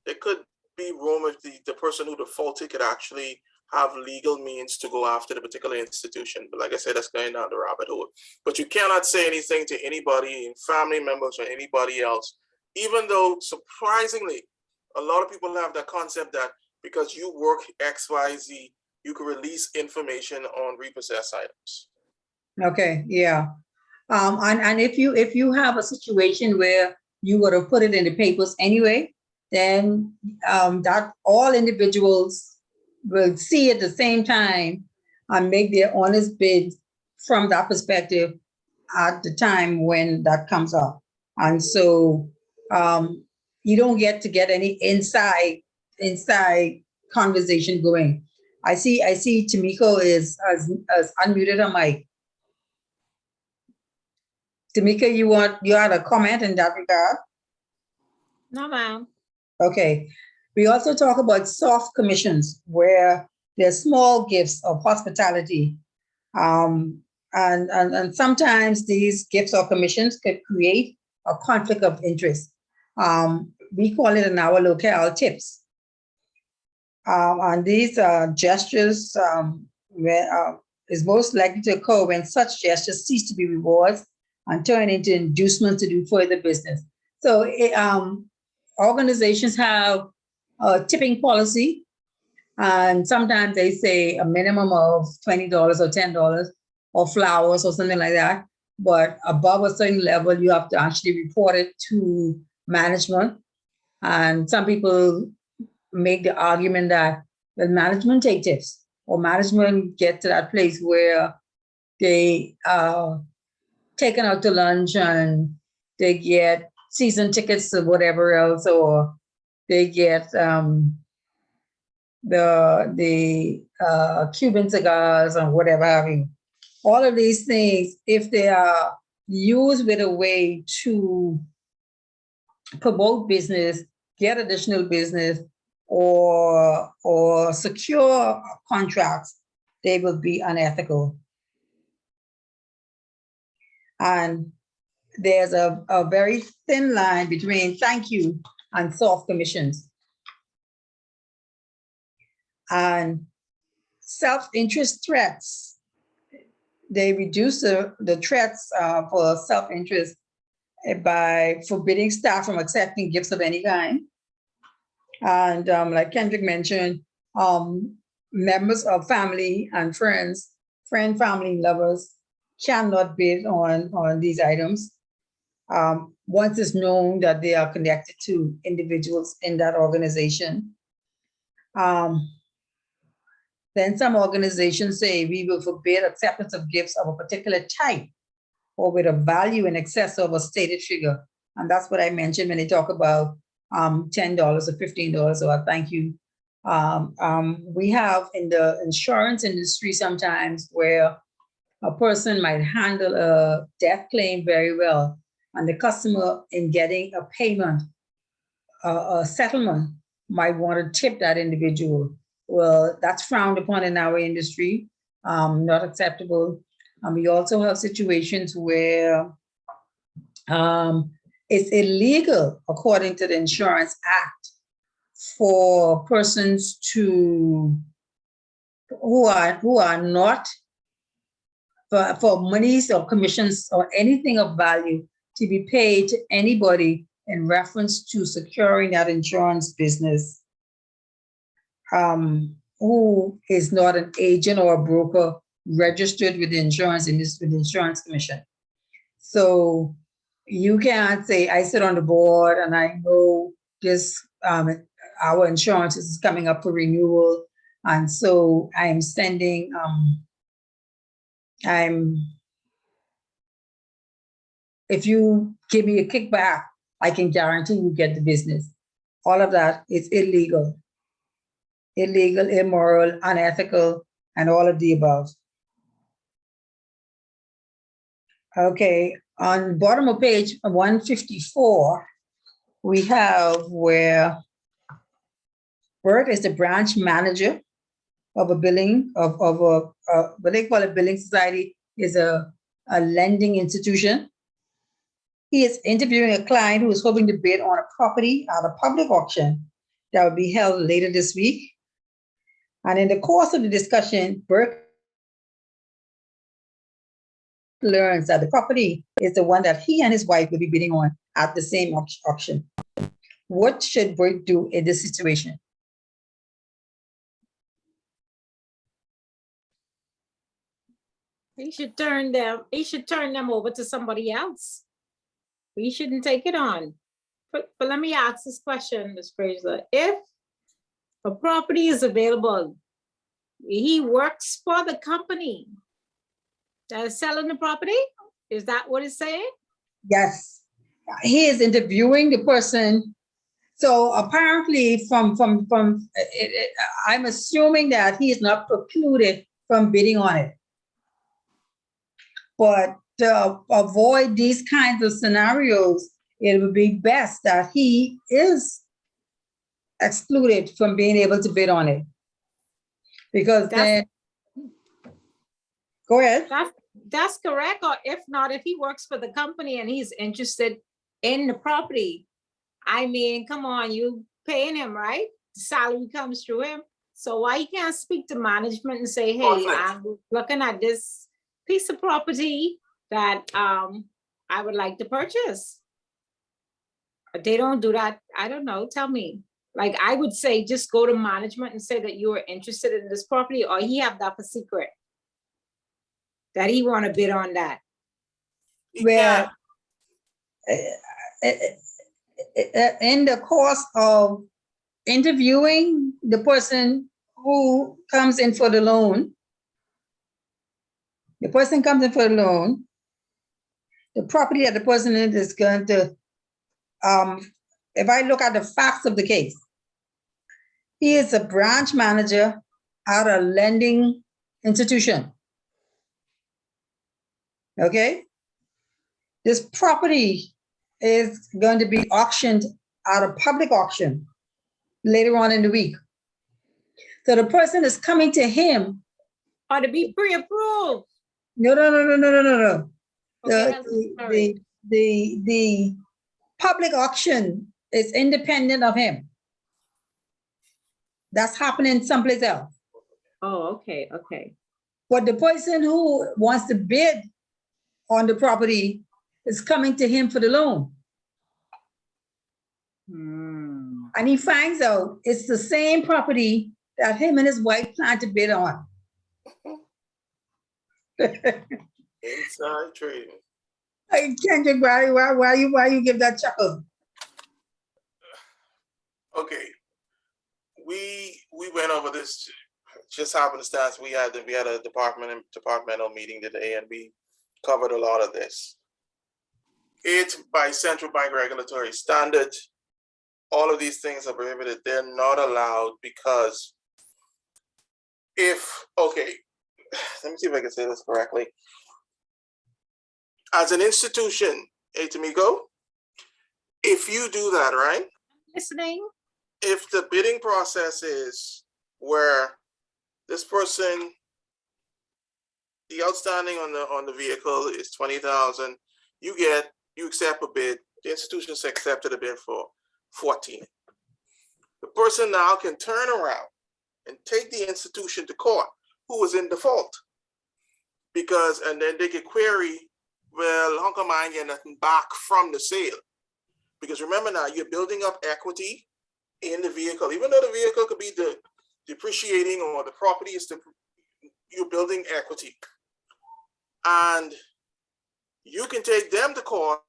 there could be room if the person who defaulted could actually have legal means to go after the particular institution. But like I said, that's going down the rabbit hole. But you cannot say anything to anybody, family members or anybody else, even though surprisingly, a lot of people have that concept that because you work XYZ, you can release information on repossessed items. Okay, yeah. And if you have a situation where you would have put it in the papers anyway, then that all individuals will see at the same time and make their honest bid from that perspective at the time when that comes up. And so you don't get any inside conversation going. I see Tamiko is unmuted her mic. Tamika, you had a comment in that regard? No, ma'am. Okay. We also talk about soft commissions where there's small gifts of hospitality. And sometimes these gifts or commissions could create a conflict of interest. We call it in our locale tips. And these gestures is most likely to occur when such gestures cease to be rewards and turn into inducements to do further business. So organizations have a tipping policy, and sometimes they say a minimum of $20 or $10 or flowers or something like that. But above a certain level, you have to actually report it to management. And some people make the argument that well, management take tips, or management get to that place where they taken out to lunch and they get season tickets or whatever else, or they get the Cuban cigars or whatever having. All of these things, if they are used with a way to promote business, get additional business, or secure contracts, they will be unethical. And there's a very thin line between thank you and soft commissions. And self-interest threats, they reduce the threats for self-interest by forbidding staff from accepting gifts of any kind. And like Kendrick mentioned, members of family and friends, family, lovers cannot bid on these items. Once it's known that they are connected to individuals in that organization. Then some organizations say we will forbid acceptance of gifts of a particular type or with a value in excess of a stated figure. And that's what I mentioned when they talk about $10 or $15 or a thank you. We have in the insurance industry sometimes where a person might handle a death claim very well, and the customer in getting a payment, a settlement, might want to tip that individual. Well, that's frowned upon in our industry, not acceptable. And we also have situations where it's illegal, according to the Insurance Act, for persons who are not for monies or commissions or anything of value to be paid to anybody in reference to securing that insurance business, who is not an agent or a broker registered with the insurance industry, with the Insurance Commission. So you can't say, I sit on the board and I know this, our insurance is coming up for renewal. And so I'm sending, if you give me a kickback, I can guarantee you get the business. All of that is illegal, immoral, unethical, and all of the above. Okay, on bottom of page 154, we have where Bert is the branch manager of a billing, of what they call a billing society, is a lending institution. He is interviewing a client who is hoping to bid on a property at a public auction that will be held later this week. And in the course of the discussion, Bert learns that the property is the one that he and his wife will be bidding on at the same auction. What should Bert do in this situation? He should turn them over to somebody else. We shouldn't take it on. But let me ask this question, Ms. Fraser. If a property is available, he works for the company that is selling the property? Is that what it's saying? Yes, he is interviewing the person. So apparently I'm assuming that he is not precluded from bidding on it. But to avoid these kinds of scenarios, it would be best that he is excluded from being able to bid on it. Because then, go ahead. That's correct. Or if not, if he works for the company and he's interested in the property, I mean, come on, you paying him, right? The salary comes through him. So why he can't speak to management and say, hey, I'm looking at this piece of property that I would like to purchase. They don't do that. I don't know. Tell me. Like, I would say, just go to management and say that you are interested in this property, or he have that for secret, that he want to bid on that. Where in the course of interviewing the person who comes in for the loan, the property that the person is going to, if I look at the facts of the case, he is a branch manager at a lending institution. Okay? This property is going to be auctioned at a public auction later on in the week. So the person is coming to him. Or to be pre-approved. No. Okay, the public auction is independent of him. That's happening someplace else. Oh, okay. But the person who wants to bid on the property is coming to him for the loan. And he finds out it's the same property that him and his wife plan to bid on. Inside trading. Hey, Kendrick, why you give that chuckle? Okay, we went over this. Just happenstance, we had a departmental meeting today, and we covered a lot of this. It's by central bank regulatory standard. All of these things are prohibited. They're not allowed because okay, let me see if I can say this correctly. As an institution, Tamiko, if you do that, right? Listening. If the bidding process is where this person, the outstanding on the vehicle is 20,000, you accept a bid, the institution accepted a bid for 14. The person now can turn around and take the institution to court who was in default. And then they could query, well, how come I ain't getting nothing back from the sale? Because remember now, you're building up equity in the vehicle, even though the vehicle could be depreciating or the property is you're building equity. And you can take them to court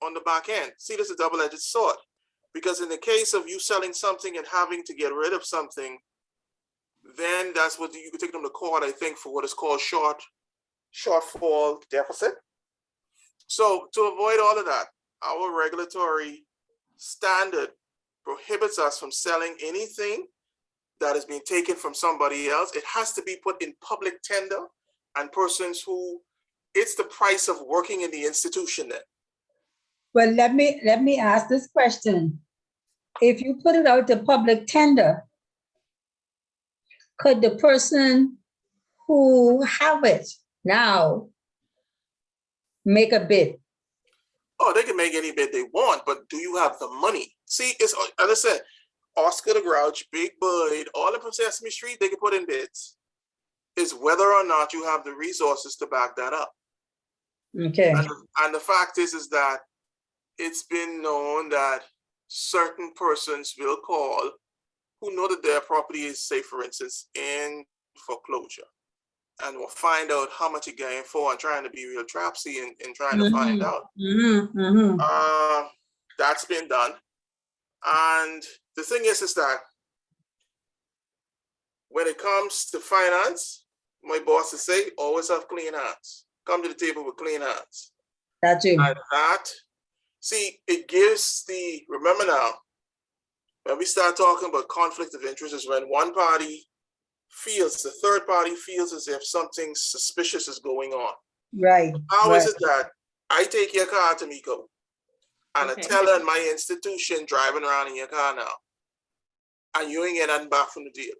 on the back end. See, this is a double-edged sword. Because in the case of you selling something and having to get rid of something, then that's what you could take them to court, I think, for what is called shortfall deficit. So to avoid all of that, our regulatory standard prohibits us from selling anything that is being taken from somebody else. It has to be put in public tender, and persons who, it's the price of working in the institution then. Well, let me ask this question. If you put it out to public tender, could the person who have it now make a bid? Oh, they can make any bid they want, but do you have the money? See, it's, as I said, Oscar the Grouch, Big Bird, all up from Sesame Street, they can put in bids. It's whether or not you have the resources to back that up. Okay. And the fact is that it's been known that certain persons will call who know that their property is, say, for instance, in foreclosure, and will find out how much it's going for and trying to be real trapsy and trying to find out. That's been done. And the thing is that when it comes to finance, my bosses say, always have clean hands. Come to the table with clean hands. That's it. And that, see, it gives the, remember now, when we start talking about conflict of interest is when one party feels, the third party feels as if something suspicious is going on. Right. How right. is it that I take your car, Tamiko, and Okay. a teller in my institution driving around in your car now, and you ain't get nothing back from the deal?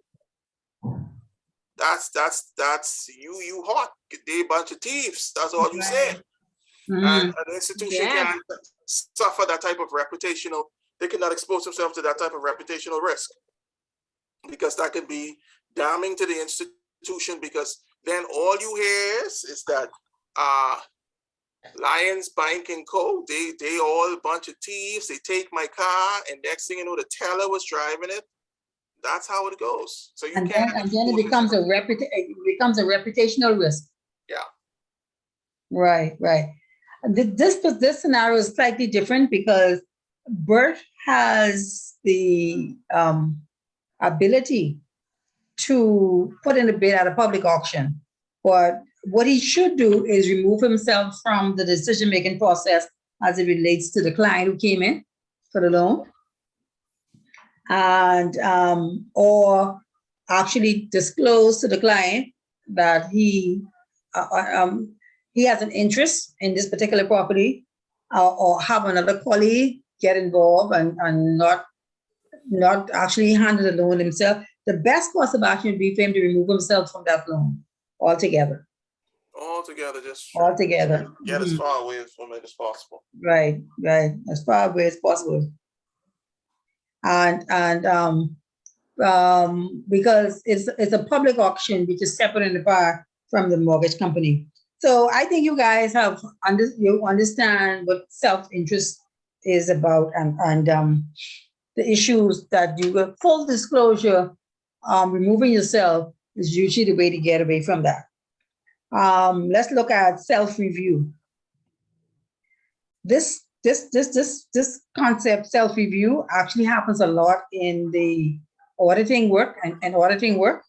That's you hot. They a bunch of thieves. That's all you saying. And an institution can't suffer that type of reputational, they cannot expose themselves to that type of reputational risk, because that could be damning to the institution, because then all you hear is that Lions Bank and Co., they all a bunch of thieves, they take my car, and next thing you know, the teller was driving it. That's how it goes. So you And can't. then it becomes a reputational risk. Yeah. Right. This scenario is slightly different because Bert has the ability to put in a bid at a public auction. But what he should do is remove himself from the decision-making process as it relates to the client who came in for the loan, and or actually disclose to the client that he has an interest in this particular property, or have another colleague get involved and not actually handle the loan himself. The best course of action would be for him to remove himself from that loan altogether. Altogether. Get as far away from it as possible. Right, as far away as possible. And because it's a public auction, which is separate and apart from the mortgage company. So I think you guys you understand what self-interest is about, and the issues that you get. Full disclosure, removing yourself is usually the way to get away from that. Let's look at self-review. This concept, self-review, actually happens a lot in the auditing work and auditing work,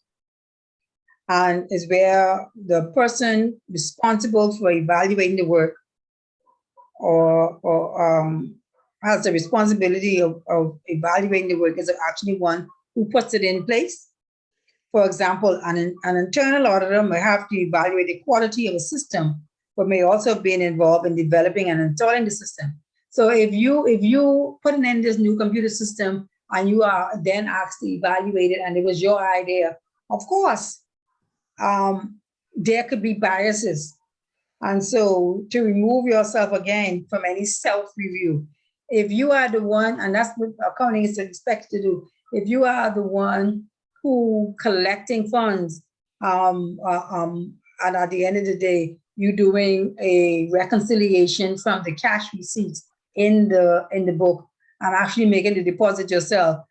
and is where the person responsible for evaluating the work or has the responsibility of evaluating the work is actually one who puts it in place. For example, an internal auditor may have to evaluate the quality of a system, but may also have been involved in developing and installing the system. So if you put in this new computer system and you are then asked to evaluate it and it was your idea, of course, there could be biases. And so to remove yourself again from any self-review, if you are the one, and that's what accounting is expected to do, if you are the one who collecting funds, and at the end of the day, you doing a reconciliation from the cash receipts in the book and actually making the deposit yourself.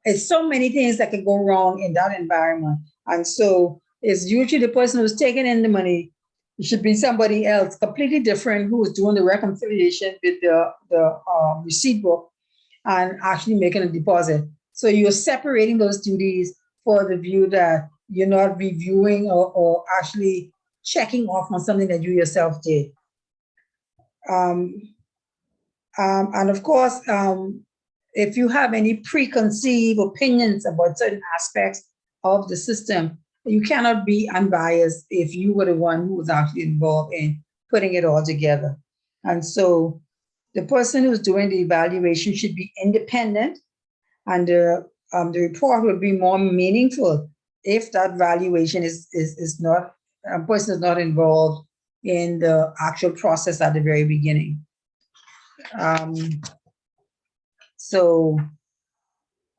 It's so many things that can go wrong in that environment. And so it's usually the person who's taking in the money It should be somebody else completely different who is doing the reconciliation with the receipt book and actually making a deposit. So you're separating those duties for the view that you're not reviewing or actually checking off on something that you yourself did. And of course, if you have any preconceived opinions about certain aspects of the system, you cannot be unbiased if you were the one who was actually involved in putting it all together. And so the person who's doing the evaluation should be independent, and the report will be more meaningful if that valuation is not, a person is not involved in the actual process at the very beginning. So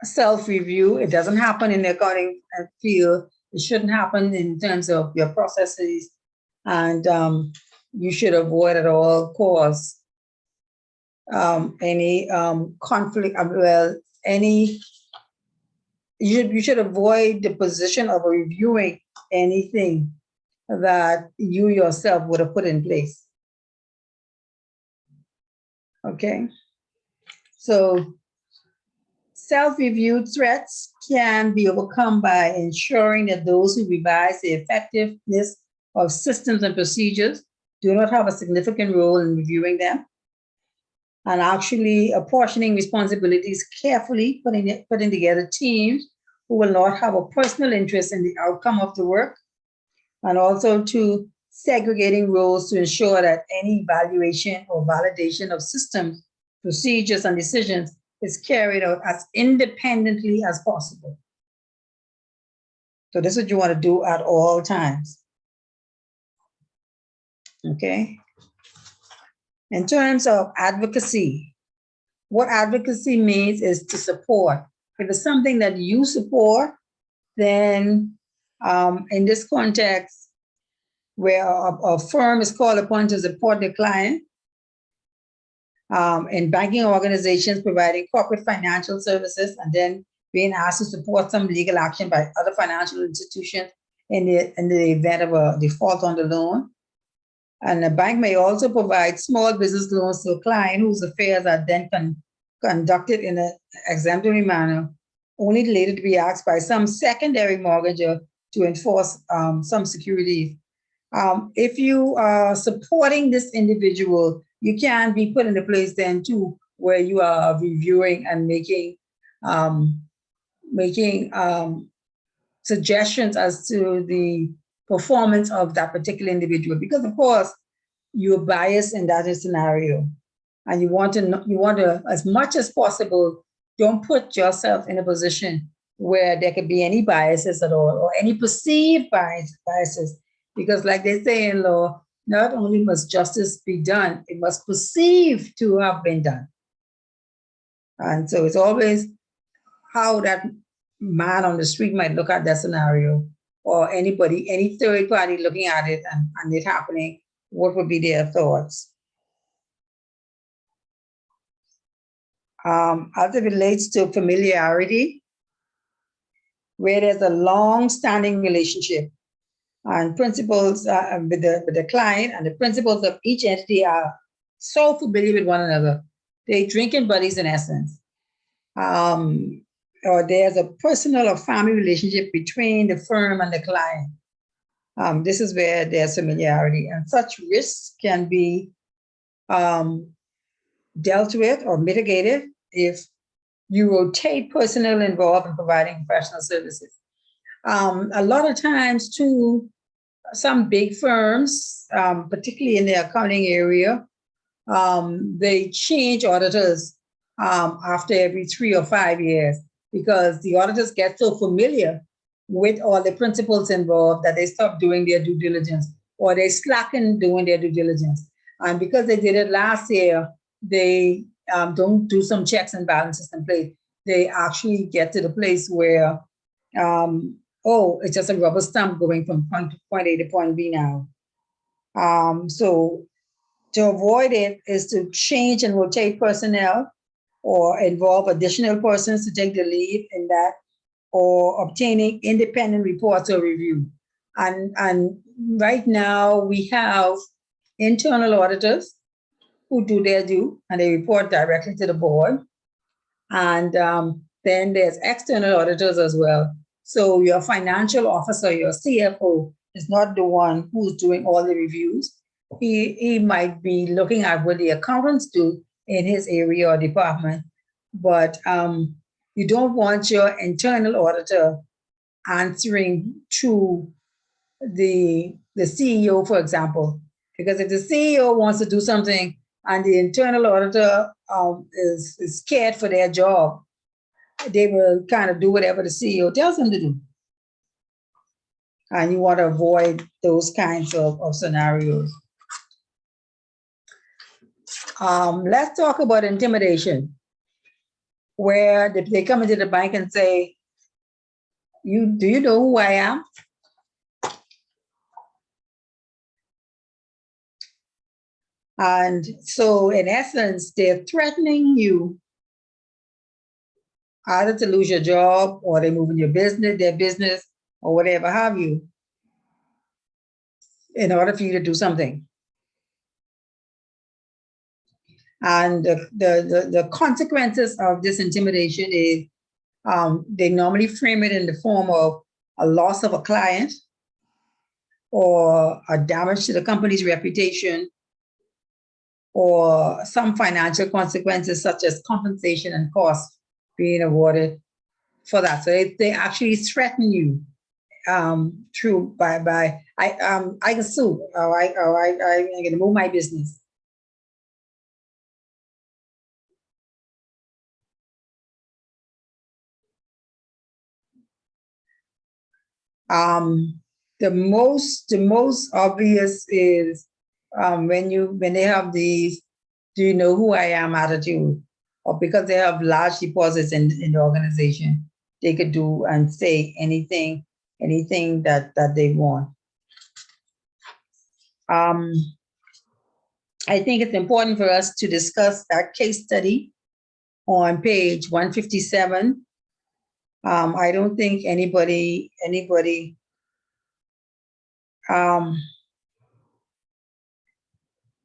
self-review, it doesn't happen in the accounting field. It shouldn't happen in terms of your processes, and you should avoid at all costs any conflict. You should avoid the position of reviewing anything that you yourself would have put in place. Okay, so self-reviewed threats can be overcome by ensuring that those who revise the effectiveness of systems and procedures do not have a significant role in reviewing them, and actually apportioning responsibilities carefully, putting together teams who will not have a personal interest in the outcome of the work, and also to segregating roles to ensure that any evaluation or validation of systems, procedures, and decisions is carried out as independently as possible. So this is what you want to do at all times. Okay. In terms of advocacy, what advocacy means is to support. If it's something that you support, then in this context, where a firm is called upon to support the client, in banking organizations providing corporate financial services, and then being asked to support some legal action by other financial institutions in the event of a default on the loan. And the bank may also provide small business loans to a client whose affairs are then conducted in an exemplary manner, only later to be asked by some secondary mortgager to enforce some securities. If you are supporting this individual, you can be put in a place then too where you are reviewing and making suggestions as to the performance of that particular individual, because of course you're biased in that scenario, and you want to as much as possible don't put yourself in a position where there could be any biases at all or any perceived biases, because like they say in law, not only must justice be done, it must perceive to have been done. And so it's always how that man on the street might look at that scenario, or anybody, any third party looking at it and it happening, what would be their thoughts? As it relates to familiarity, where there's a long-standing relationship and principals with the client, and the principals of each entity are so familiar with one another, they're drinking buddies in essence. Or there's a personal or family relationship between the firm and the client. This is where there's familiarity, and such risks can be dealt with or mitigated if you rotate personnel involved in providing professional services. A lot of times too, some big firms, particularly in the accounting area, they change auditors after every 3 or 5 years, because the auditors get so familiar with all the principles involved that they stop doing their due diligence, or they slacken doing their due diligence. And because they did it last year, they don't do some checks and balances in place. They actually get to the place where, it's just a rubber stamp going from point A to point B now. So to avoid it is to change and rotate personnel, or involve additional persons to take the lead in that, or obtaining independent reports or review. And right now we have internal auditors who do their due and they report directly to the board. And then there's external auditors as well. So your financial officer, your CFO, is not the one who's doing all the reviews. He might be looking at what the accountants do in his area or department, but you don't want your internal auditor answering to the CEO, for example, because if the CEO wants to do something and the internal auditor is scared for their job, they will kind of do whatever the CEO tells them to do. And you want to avoid those kinds of scenarios. Let's talk about intimidation, where they come into the bank and say, do you know who I am? And so in essence, they're threatening you either to lose your job or they're moving their business or whatever have you in order for you to do something. And the consequences of this intimidation is they normally frame it in the form of a loss of a client or a damage to the company's reputation or some financial consequences such as compensation and costs being awarded for that. So they actually threaten you through I can sue or I'm going to move my business. The most obvious is when they have these "do you know who I am" attitude, or because they have large deposits in the organization, they could do and say anything that they want. I think it's important for us to discuss that case study on page 157. I don't think anybody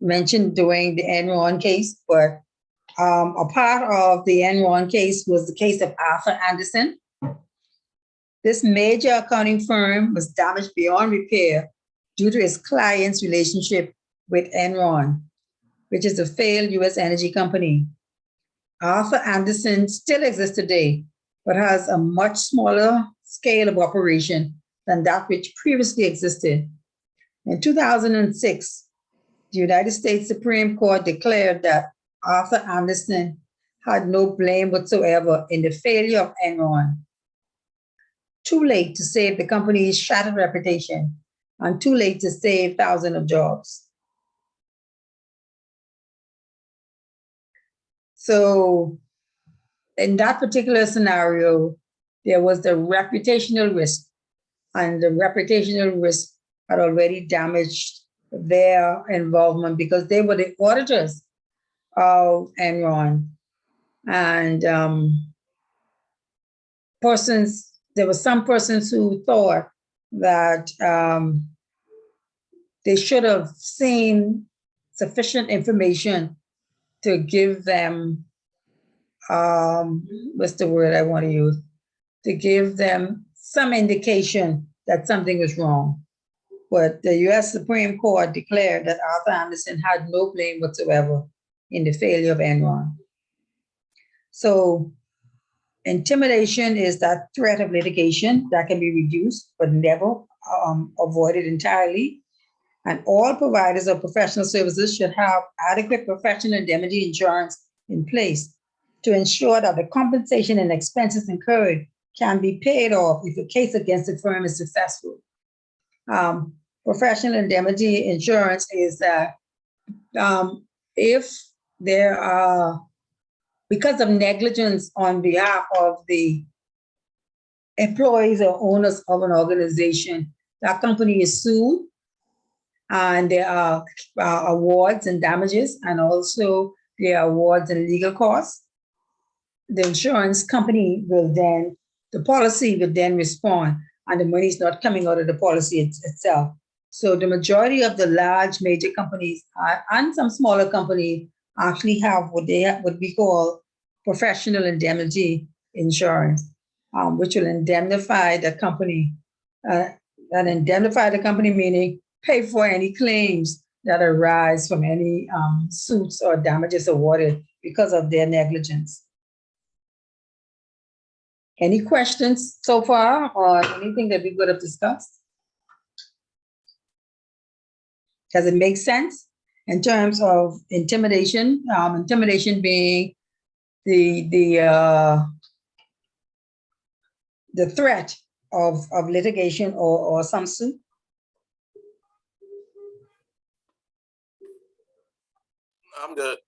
mentioned doing the Enron case, but a part of the Enron case was the case of Arthur Andersen. This major accounting firm was damaged beyond repair due to its client's relationship with Enron, which is a failed US energy company. Arthur Andersen still exists today, but has a much smaller scale of operation than that which previously existed. In 2006, the United States Supreme Court declared that Arthur Andersen had no blame whatsoever in the failure of Enron. Too late to save the company's shattered reputation, and too late to save thousands of jobs. So in that particular scenario, there was the reputational risk, and the reputational risk had already damaged their involvement because they were the auditors of Enron. And there were some persons who thought that they should have seen sufficient information to give them, what's the word I want to use? To give them some indication that something was wrong. But the US Supreme Court declared that Arthur Andersen had no blame whatsoever in the failure of Enron. So intimidation is that threat of litigation that can be reduced but never avoided entirely. And all providers of professional services should have adequate professional indemnity insurance in place to ensure that the compensation and expenses incurred can be paid off if a case against the firm is successful. Professional indemnity insurance is that if there are, because of negligence on behalf of the employees or owners of an organization, that company is sued, and there are awards and damages, and also there are awards and legal costs. The insurance company will then, the policy will then respond and the money is not coming out of the policy itself. So the majority of the large major companies and some smaller companies actually have what we call professional indemnity insurance, which will indemnify the company. And indemnify the company meaning pay for any claims that arise from any suits or damages awarded because of their negligence. Any questions so far or anything that we could have discussed? Does it make sense in terms of intimidation? Intimidation being the threat of litigation or some suit? I'm good.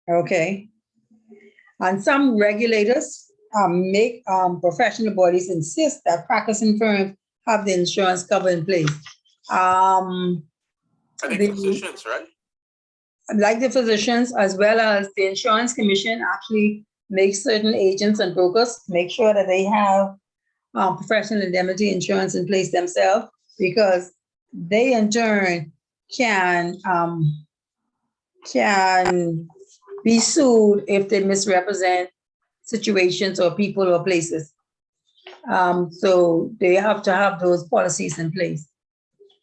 Okay. And some regulators make professional bodies insist that practicing firms have the insurance cover in place. I think physicians, right? Like the physicians, as well as the insurance commission actually makes certain agents and brokers make sure that they have professional indemnity insurance in place themselves, because they in turn can be sued if they misrepresent situations or people or places. So they have to have those policies in place.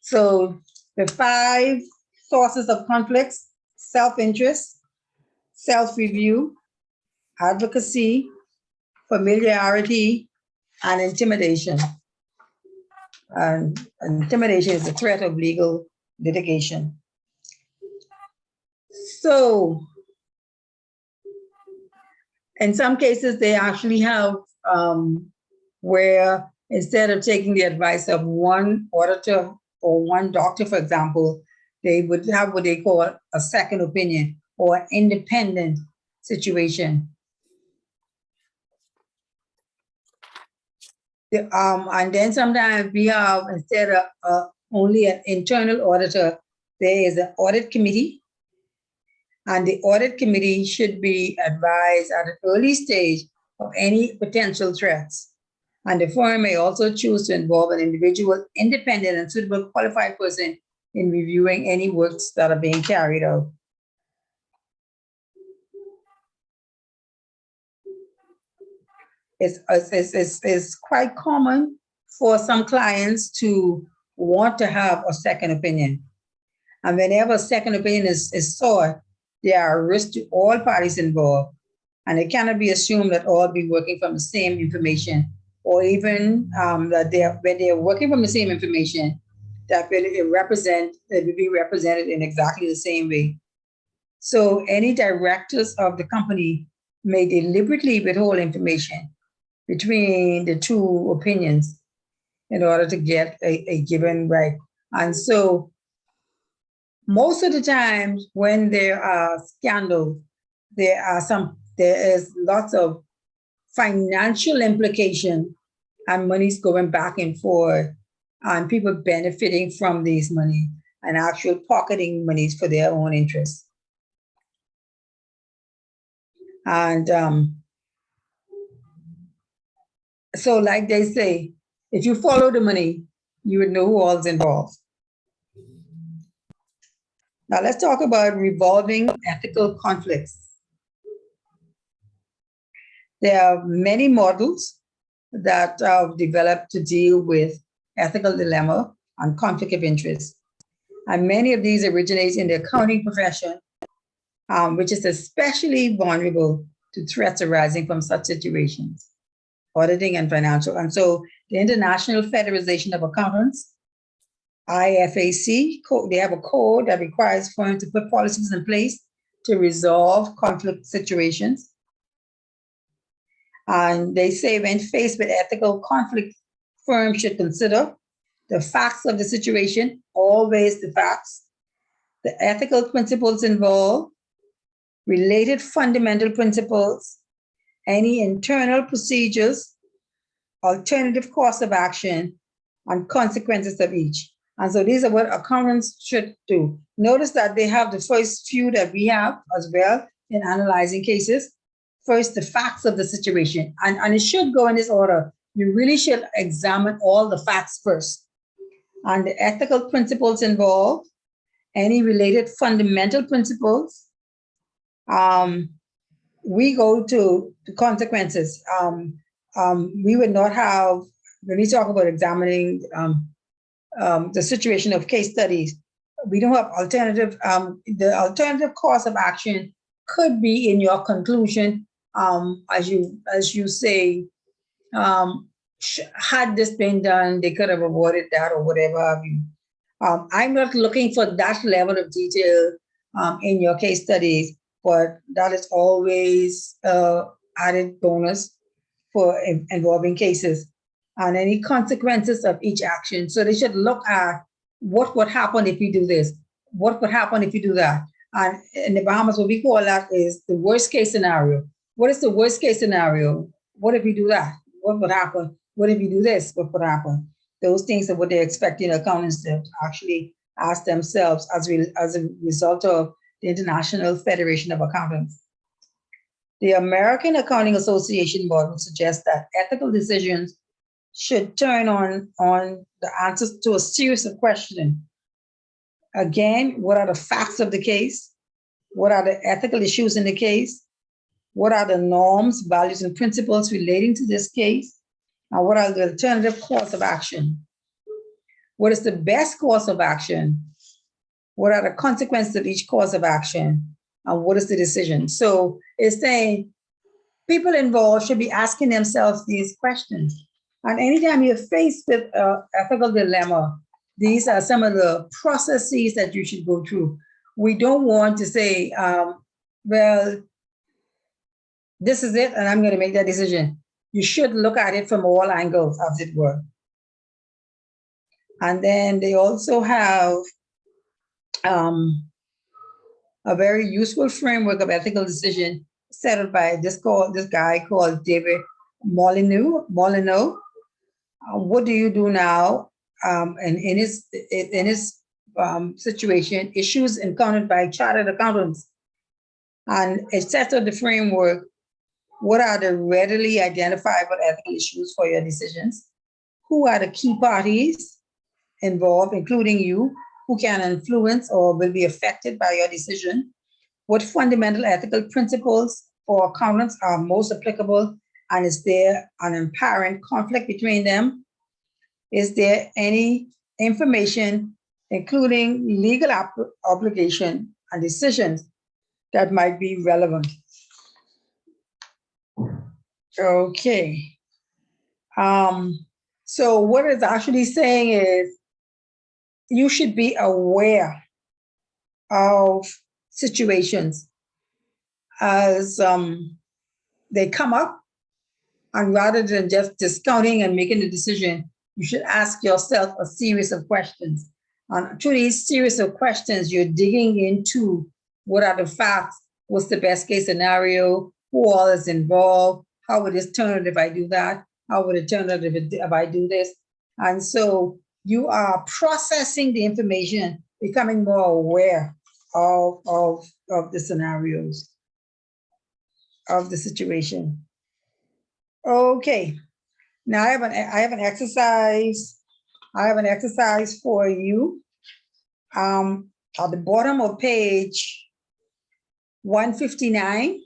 So the 5 sources of conflicts: self-interest, self-review, advocacy, familiarity, and intimidation. And intimidation is the threat of legal litigation. So in some cases, they actually have where instead of taking the advice of one auditor or one doctor, for example, they would have what they call a second opinion or independent situation. And then sometimes we have, instead of only an internal auditor, there is an audit committee. And the audit committee should be advised at an early stage of any potential threats. And the firm may also choose to involve an individual, independent and suitable qualified person in reviewing any works that are being carried out. It's quite common for some clients to want to have a second opinion. And whenever a second opinion is sought, there are risks to all parties involved. And it cannot be assumed that all be working from the same information, or even that when they're working from the same information, that will be represented in exactly the same way. So any directors of the company may deliberately withhold information between the two opinions in order to get a given right. And so most of the times when there are scandals, there is lots of financial implication and money's going back and forth and people benefiting from these money and actual pocketing monies for their own interests. And so like they say, if you follow the money, you would know who all's involved. Now let's talk about revolving ethical conflicts. There are many models that are developed to deal with ethical dilemma and conflict of interest. And many of these originate in the accounting profession, which is especially vulnerable to threats arising from such situations, auditing and financial. And so the International Federation of Accountants, IFAC, they have a code that requires firms to put policies in place to resolve conflict situations. And they say when faced with ethical conflict, firms should consider the facts of the situation, always the facts, the ethical principles involved, related fundamental principles, any internal procedures, alternative course of action, and consequences of each. And so these are what accountants should do. Notice that they have the first few that we have as well in analyzing cases. First, the facts of the situation. And it should go in this order. you really should examine all the facts first and the ethical principles involved, any related fundamental principles. We go to the consequences. We would not have, when we talk about examining the situation of case studies, we don't have alternative, the alternative course of action could be in your conclusion, as you say, had this been done, they could have avoided that or whatever. I'm not looking for that level of detail in your case studies, but that is always added bonus for involving cases and any consequences of each action. So they should look at what would happen if you do this, what would happen if you do that. And in the Bahamas, what we call that is the worst case scenario. What is the worst case scenario? What if you do that? What would happen? What if you do this? What would happen? Those things are what they're expecting accountants to actually ask themselves as a result of the International Federation of Accountants. The American Accounting Association model suggests that ethical decisions should turn on the answers to a series of questions. Again, what are the facts of the case? What are the ethical issues in the case? What are the norms, values, and principles relating to this case? And what are the alternative course of action? What is the best course of action? What are the consequences of each course of action? And what is the decision? So it's saying people involved should be asking themselves these questions. And anytime you're faced with an ethical dilemma, these are some of the processes that you should go through. We don't want to say, well, this is it, and I'm going to make that decision. You should look at it from all angles, as it were. And then they also have a very useful framework of ethical decision set up by this guy called David Molyneux. What do you do now? And in his situation, issues encountered by chartered accountants, and it sets out the framework. What are the readily identifiable ethical issues for your decisions? Who are the key parties involved, including you, who can influence or will be affected by your decision? What fundamental ethical principles for accountants are most applicable, and is there an apparent conflict between them? Is there any information, including legal obligation and decisions, that might be relevant? Okay. So what it's actually saying is you should be aware of situations as they come up, and rather than just discounting and making a decision, you should ask yourself a series of questions. And through these series of questions, you're digging into what are the facts, what's the best case scenario, who all is involved, how would this turn out if I do that, how would it turn out if I do this? And so you are processing the information, becoming more aware of the scenarios, of the situation. Okay, now I have an exercise. I have an exercise for you. At the bottom of page 159,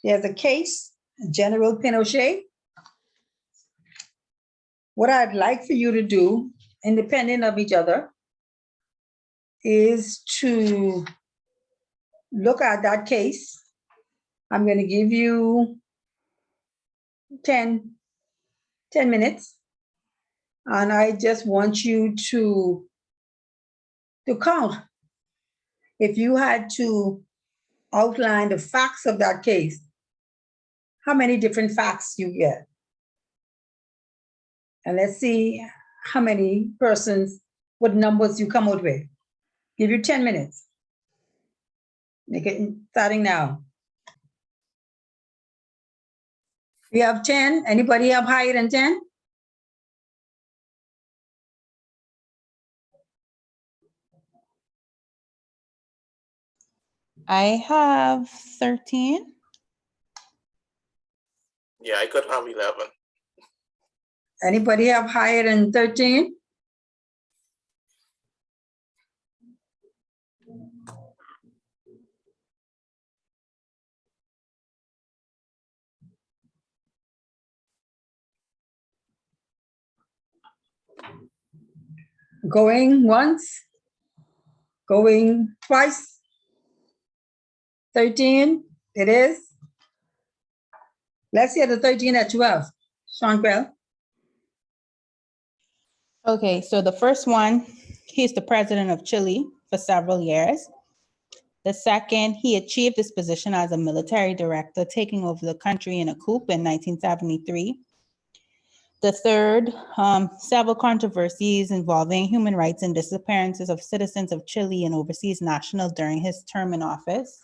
there's a case, General Pinochet. What I'd like for you to do, independent of each other, is to look at that case. I'm going to give you 10 minutes, and I just want you to count. If you had to outline the facts of that case, how many different facts you get? And let's see how many persons, what numbers you come out with. Give you 10 minutes. Make it starting now. We have 10. Anybody have higher than 10? I have 13. Yeah, I could have 11. Anybody have higher than 13? Going once, going twice. 13, it is. Let's hear the 13 at 12. Chanquel. Okay, so the first one, he's the president of Chile for several years. The second, he achieved his position as a military director, taking over the country in a coup in 1973. The third, several controversies involving human rights and disappearances of citizens of Chile and overseas nationals during his term in office.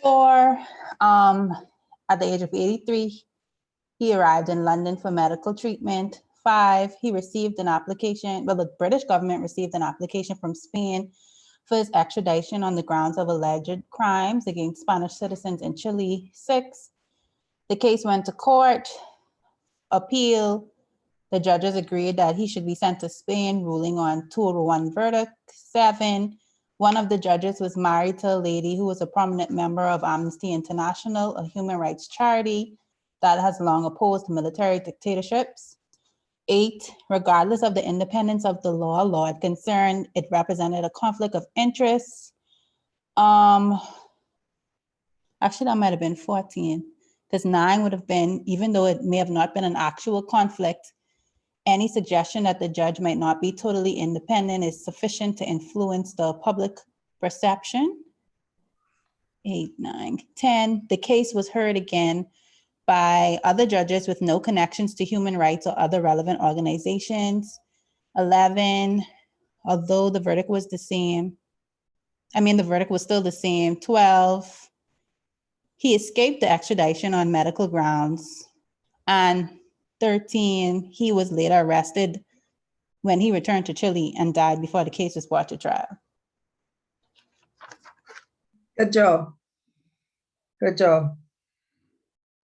4, at the age of 83, he arrived in London for medical treatment. 5, he received an application, well, the British government received an application from Spain for his extradition on the grounds of alleged crimes against Spanish citizens in Chile. 6, the case went to court, appeal. The judges agreed that he should be sent to Spain, ruling on 2-1 verdict. 7, one of the judges was married to a lady who was a prominent member of Amnesty International, a human rights charity that has long opposed military dictatorships. 8, regardless of the independence of the law it concerned, it represented a conflict of interest. Actually, that might have been 14, because 9 would have been, even though it may have not been an actual conflict, any suggestion that the judge might not be totally independent is sufficient to influence the public perception. 8, 9, 10, the case was heard again by other judges with no connections to human rights or other relevant organizations. 11, although the verdict was the same, the verdict was still the same. 12, he escaped the extradition on medical grounds. And 13, he was later arrested when he returned to Chile and died before the case was brought to trial. Good job. Good job.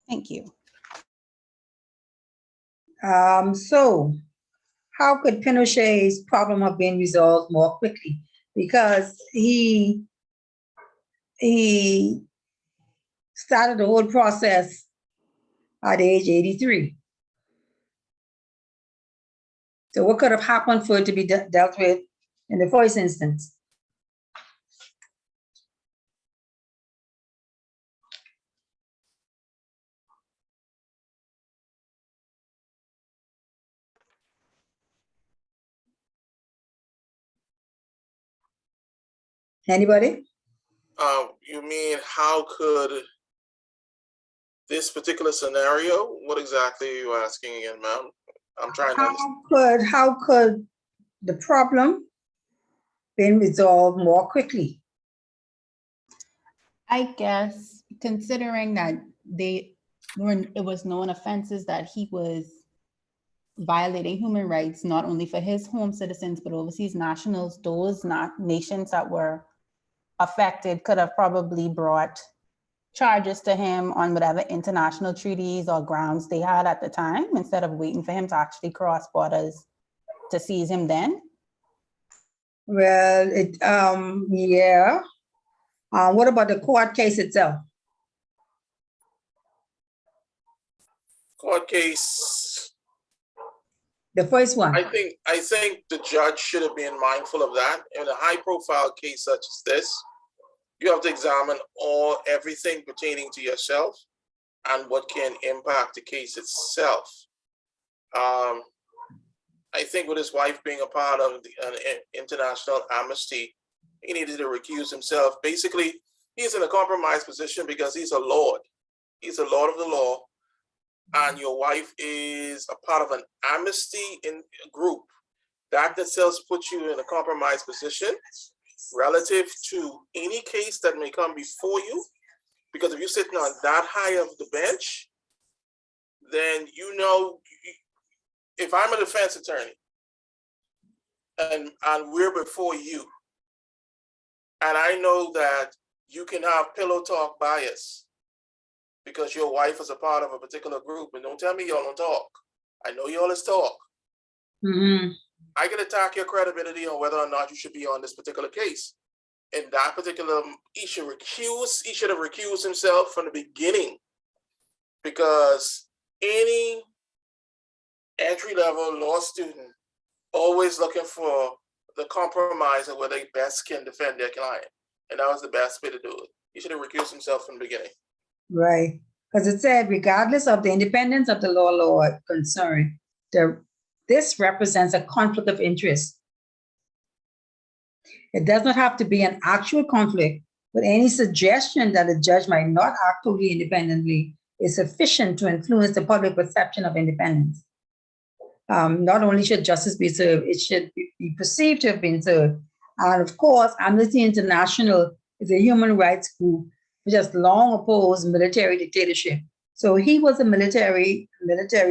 Thank you. So how could Pinochet's problem have been resolved more quickly? Because he started the whole process at age 83. So what could have happened for it to be dealt with in the first instance? Anybody? You mean how could this particular scenario? What exactly are you asking again, ma'am? I'm trying to understand. How could the problem been resolved more quickly? I guess considering that it was known offenses that he was violating human rights, not only for his home citizens, but overseas nationals, those nations that were affected could have probably brought charges to him on whatever international treaties or grounds they had at the time, instead of waiting for him to actually cross borders to seize him then. Well, yeah. What about the court case itself? Court case. The first one. I think the judge should have been mindful of that. In a high-profile case such as this, you have to examine everything pertaining to yourself and what can impact the case itself. I think with his wife being a part of an international amnesty, he needed to recuse himself. Basically, he's in a compromised position because he's a lord. He's a lord of the law, and your wife is a part of an amnesty group. That itself puts you in a compromised position relative to any case that may come before you. Because if you're sitting on that high of the bench, then if I'm a defense attorney and we're before you, and I know that you can have pillow talk bias because your wife is a part of a particular group. And don't tell me y'all don't talk. I know y'all is talk. Mm-hmm. I can attack your credibility on whether or not you should be on this particular case. In that particular, he should have recused himself from the beginning, because any entry-level law student always looking for the compromise of where they best can defend their client. And that was the best way to do it. He should have recused himself from the beginning. Right. Because it said, regardless of the independence of the law concerned, this represents a conflict of interest. It does not have to be an actual conflict, but any suggestion that a judge might not act totally independently is sufficient to influence the public perception of independence. Not only should justice be served, it should be perceived to have been served. And of course, Amnesty International is a human rights group which has long opposed military dictatorship. So he was a military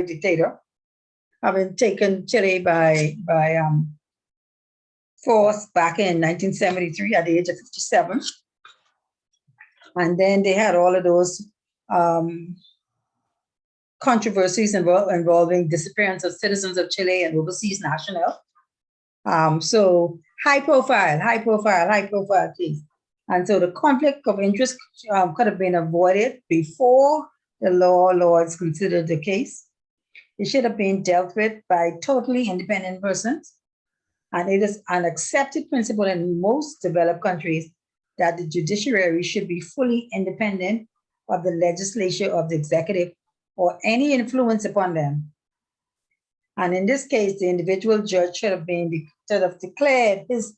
dictator, having taken Chile by force back in 1973 at the age of 57. And then they had all of those controversies involving disappearance of citizens of Chile and overseas nationals. So high profile case. And so the conflict of interest could have been avoided before the laws considered the case. It should have been dealt with by totally independent persons. And it is an accepted principle in most developed countries that the judiciary should be fully independent of the legislature, of the executive, or any influence upon them. And in this case, the individual judge should have declared his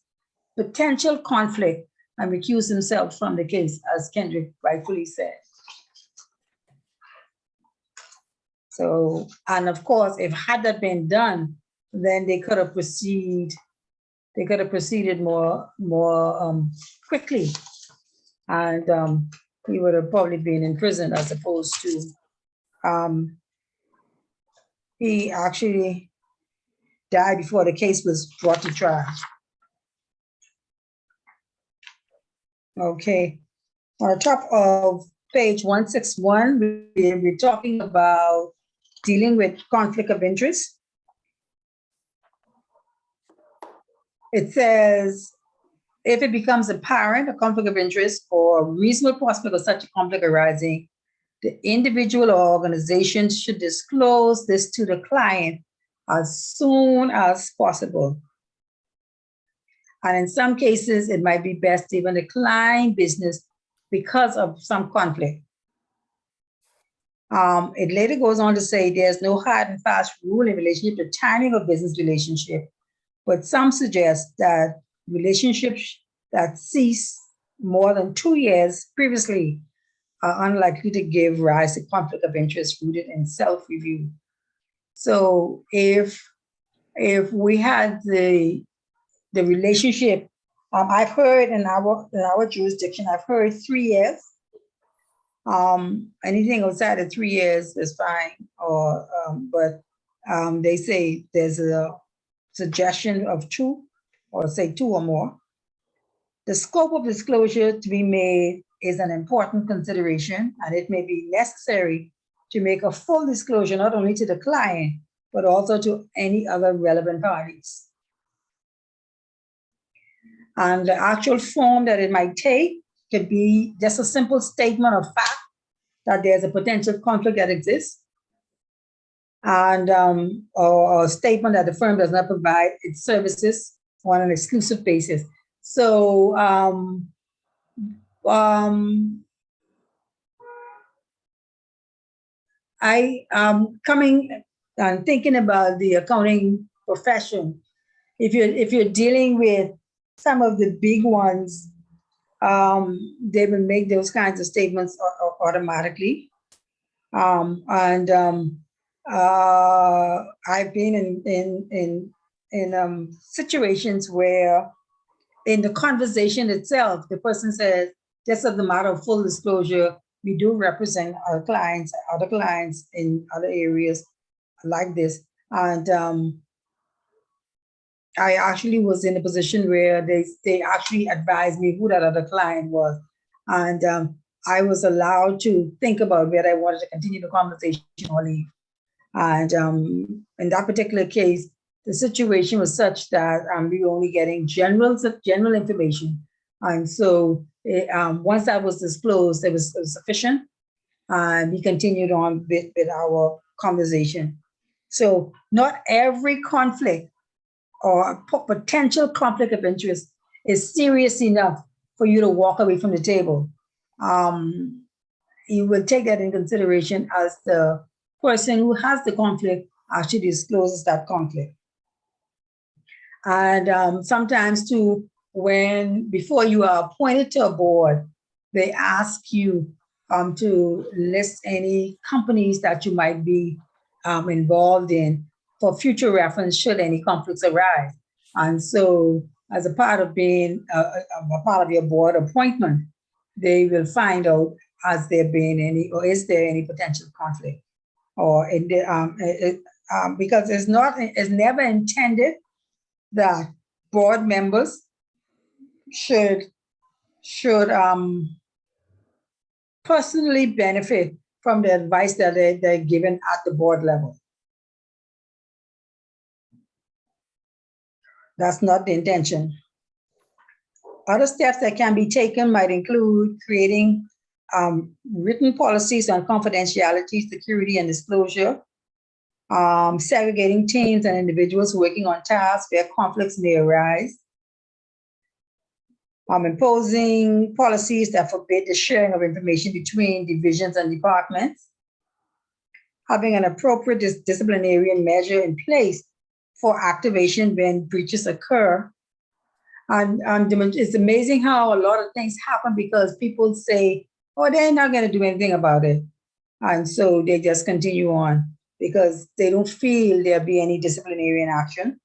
potential conflict and recused himself from the case, as Kendrick rightfully said. So, and of course, if had that been done, then they could have proceeded more quickly, and he would have probably been in prison as opposed to he actually died before the case was brought to trial. Okay, on the top of page 161, we're talking about dealing with conflict of interest. It says, if it becomes apparent, a conflict of interest or reasonable prospect of such a conflict arising, the individual or organization should disclose this to the client as soon as possible. And in some cases, it might be best to even decline business because of some conflict. It later goes on to say there's no hard and fast rule in relationship to timing of business relationship, but some suggest that relationships that cease more than 2 years previously are unlikely to give rise to conflict of interest rooted in self-review. So if we had the relationship, I've heard in our jurisdiction, I've heard 3 years. Anything outside of 3 years is fine, but they say there's a suggestion of 2, or say 2 or more. The scope of disclosure to be made is an important consideration, and it may be necessary to make a full disclosure not only to the client, but also to any other relevant parties. And the actual form that it might take could be just a simple statement of fact that there's a potential conflict that exists, and or a statement that the firm does not provide its services on an exclusive basis. So I coming and thinking about the accounting profession. If you're dealing with some of the big ones, they will make those kinds of statements automatically. I've been in situations where, in the conversation itself, the person says, just as a matter of full disclosure, we do represent our clients, other clients in other areas like this. And I actually was in a position where they actually advised me who that other client was. And I was allowed to think about whether I wanted to continue the conversation or leave. And in that particular case, the situation was such that we were only getting general information. And so once that was disclosed, it was sufficient. And we continued on with our conversation. So not every conflict or potential conflict of interest is serious enough for you to walk away from the table. You will take that in consideration as the person who has the conflict actually discloses that conflict. And sometimes too, before you are appointed to a board, they ask you to list any companies that you might be involved in for future reference should any conflicts arise. And so as a part of being a part of your board appointment, they will find out has there been any, or is there any potential conflict, or because it's never intended that board members should personally benefit from the advice that they're given at the board level. That's not the intention. Other steps that can be taken might include creating written policies on confidentiality, security, and disclosure, segregating teams and individuals working on tasks where conflicts may arise, imposing policies that forbid the sharing of information between divisions and departments, having an appropriate disciplinary measure in place for activation when breaches occur. And it's amazing how a lot of things happen because people say, oh, they're not going to do anything about it. And so they just continue on because they don't feel there'll be any disciplinary action.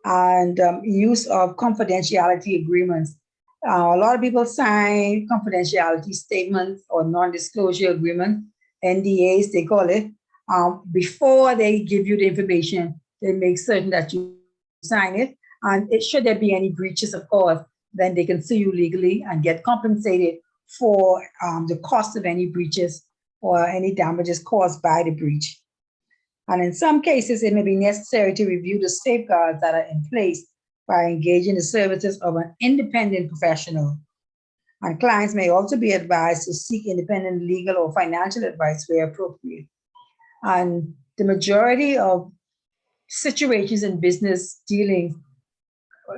And use of confidentiality agreements. A lot of people sign confidentiality statements or non-disclosure agreements, NDAs, they call it. Before they give you the information, they make certain that you sign it. And should there be any breaches, of course, then they can sue you legally and get compensated for the cost of any breaches or any damages caused by the breach. And in some cases, it may be necessary to review the safeguards that are in place by engaging the services of an independent professional. And clients may also be advised to seek independent legal or financial advice where appropriate. And the majority of situations in business dealings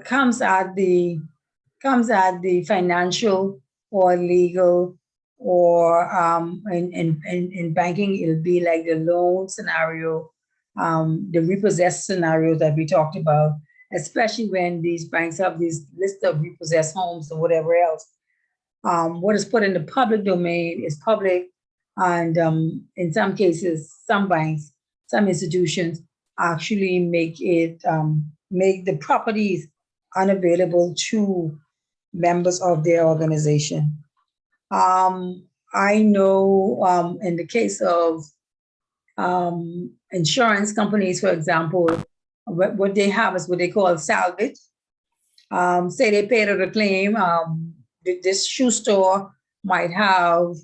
comes at the financial or legal, or in banking, it'll be like the loan scenario, the repossessed scenario that we talked about, especially when these banks have these list of repossessed homes or whatever else. What is put in the public domain is public, and in some cases, some banks, some institutions actually make the properties unavailable to members of their organization. I know in the case of insurance companies, for example, what they have is what they call salvage. Say they paid out a claim, this shoe store might have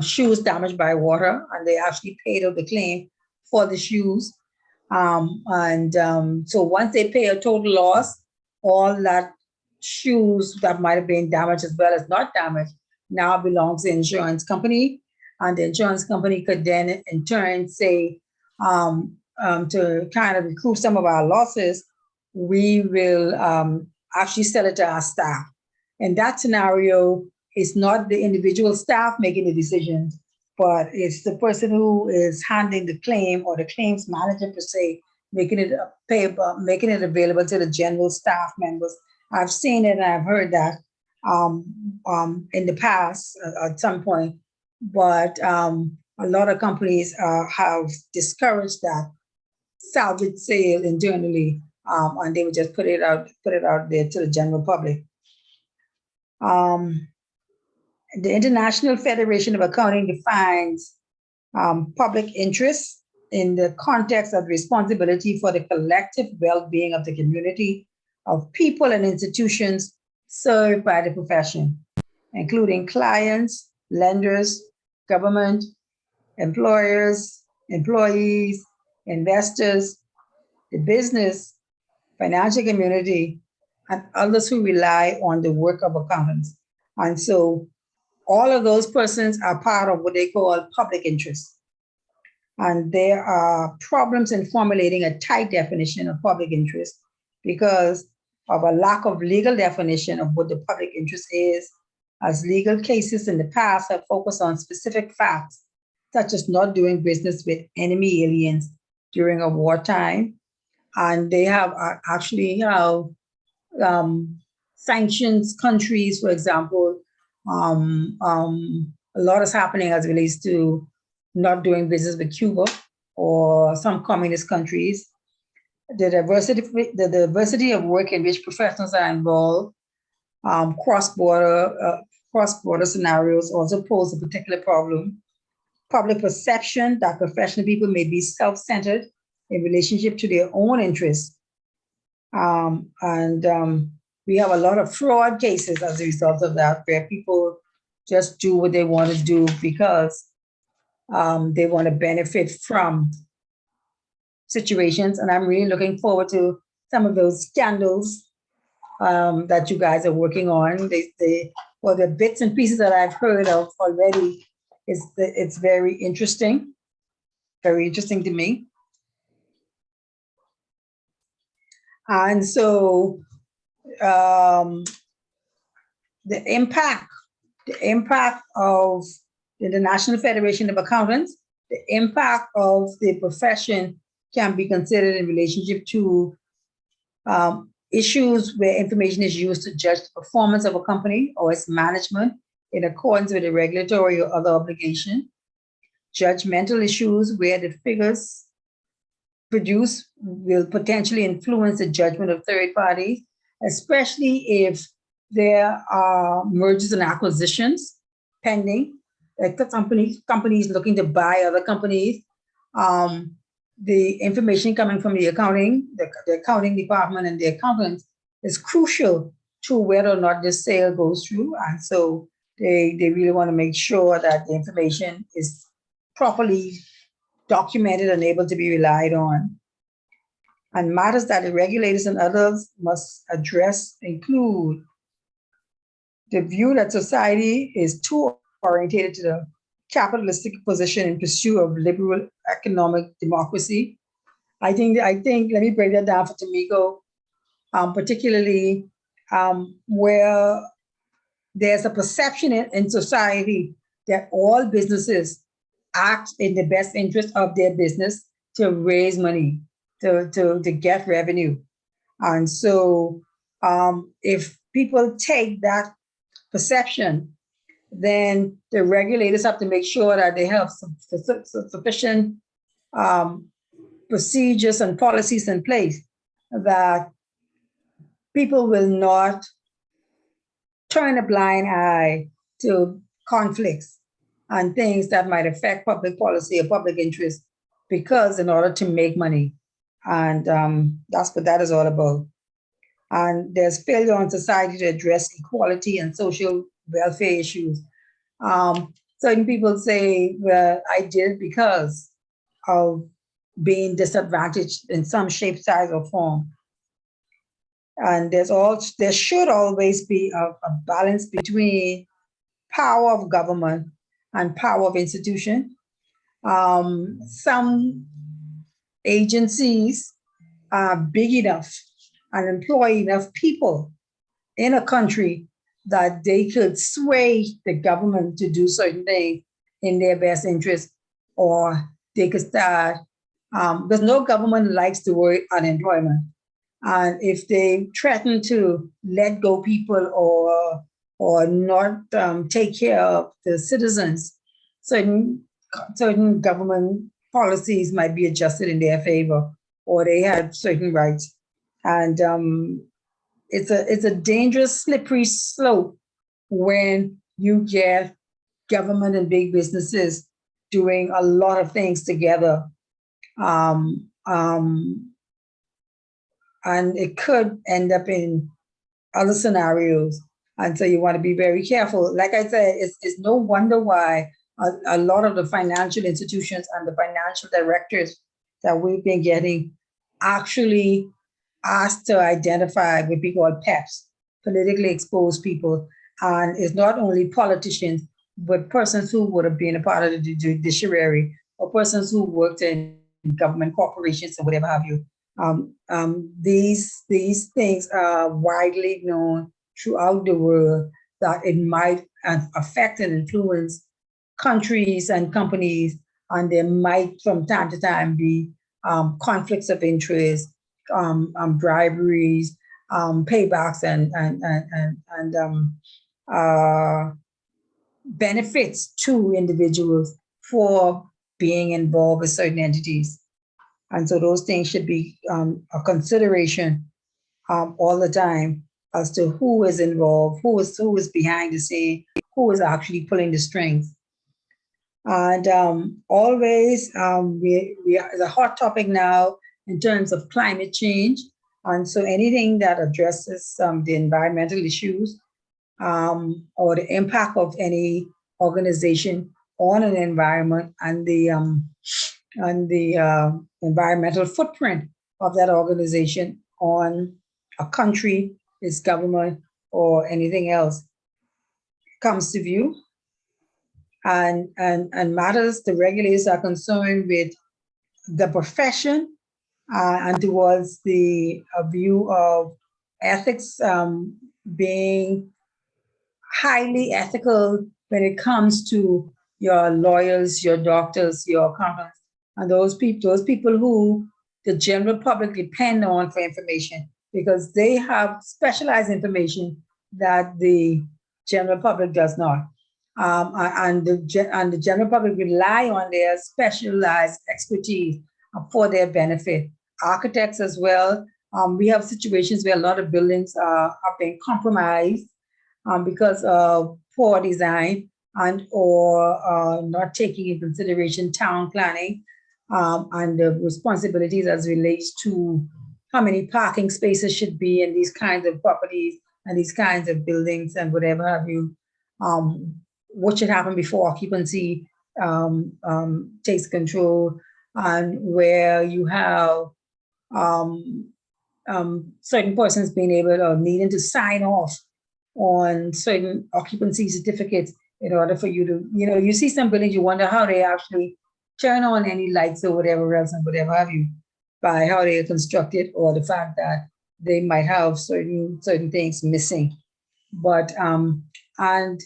shoes damaged by water, and they actually paid out the claim for the shoes. So once they pay a total loss, all that shoes that might have been damaged as well as not damaged now belongs to the insurance company. And the insurance company could then in turn say, to kind of recoup some of our losses, we will actually sell it to our staff. In that scenario, it's not the individual staff making the decisions, but it's the person who is handling the claim or the claims manager per se, making it available to the general staff members. I've seen it and I've heard that in the past at some point, but a lot of companies have discouraged that salvage sale internally, and they would just put it out there to the general public. The International Federation of Accounting defines public interest in the context of responsibility for the collective well-being of the community of people and institutions served by the profession. including clients, lenders, government, employers, employees, investors, the business, financial community, and others who rely on the work of accountants. And so all of those persons are part of what they call public interest. And there are problems in formulating a tight definition of public interest because of a lack of legal definition of what the public interest is, as legal cases in the past have focused on specific facts, such as not doing business with enemy aliens during a wartime. And they have actually sanctions countries, for example. A lot is happening as it relates to not doing business with Cuba or some communist countries. The diversity of work in which professionals are involved, cross-border scenarios also pose a particular problem. Public perception that professional people may be self-centered in relationship to their own interests. We have a lot of fraud cases as a result of that, where people just do what they want to do because they want to benefit from situations. And I'm really looking forward to some of those scandals that you guys are working on. The bits and pieces that I've heard of already, it's very interesting to me. And so the impact of the National Federation of Accountants, the impact of the profession can be considered in relationship to issues where information is used to judge the performance of a company or its management in accordance with a regulatory or other obligation. Judgmental issues where the figures produced will potentially influence the judgment of third parties, especially if there are mergers and acquisitions pending, like companies looking to buy other companies. The information coming from the accounting department and the accountants is crucial to whether or not this sale goes through. And so they really want to make sure that the information is properly documented and able to be relied on. And matters that the regulators and others must address include the view that society is too oriented to the capitalistic position in pursuit of liberal economic democracy. I think, let me break that down for Tomiko, particularly where there's a perception in society that all businesses act in the best interest of their business to raise money, to get revenue. And so if people take that perception, then the regulators have to make sure that they have sufficient procedures and policies in place that people will not turn a blind eye to conflicts and things that might affect public policy or public interest, because in order to make money. And that's what that is all about. And there's failure on society to address equality and social welfare issues. Certain people say, well, I did it because of being disadvantaged in some shape, size, or form. And there should always be a balance between power of government and power of institution. Some agencies are big enough and employ enough people in a country that they could sway the government to do certain things in their best interest, or they could start, because no government likes the word unemployment. And if they threaten to let go people or not take care of the citizens, certain government policies might be adjusted in their favor, or they have certain rights. And it's a dangerous, slippery slope when you get government and big businesses doing a lot of things together. And it could end up in other scenarios And so you want to be very careful. Like I said, it's no wonder why a lot of the financial institutions and the financial directors that we've been getting actually asked to identify what we call PEPs, politically exposed people. And it's not only politicians, but persons who would have been a part of the judiciary or persons who worked in government corporations or whatever have you. These things are widely known throughout the world that it might affect and influence countries and companies, and there might from time to time be conflicts of interest, briberies, paybacks, and benefits to individuals for being involved with certain entities. And so those things should be a consideration all the time as to who is involved, who is behind the scene, who is actually pulling the strings. And always, we are the hot topic now in terms of climate change. And so anything that addresses the environmental issues or the impact of any organization on an environment and the environmental footprint of that organization on a country, its government, or anything else comes to view. And matters, the regulators are concerned with the profession and towards the view of ethics being highly ethical when it comes to your lawyers, your doctors, your accountants, and those people who the general public depend on for information, because they have specialized information that the general public does not. And the general public rely on their specialized expertise for their benefit. Architects as well. We have situations where a lot of buildings are being compromised because of poor design and or not taking into consideration town planning and the responsibilities as relates to how many parking spaces should be in these kinds of properties and these kinds of buildings and whatever have you. What should happen before occupancy takes control, and where you have certain persons being able or needing to sign off on certain occupancy certificates in order for you to, you see some buildings, you wonder how they actually turn on any lights or whatever else and whatever have you by how they are constructed, or the fact that they might have certain things missing. But and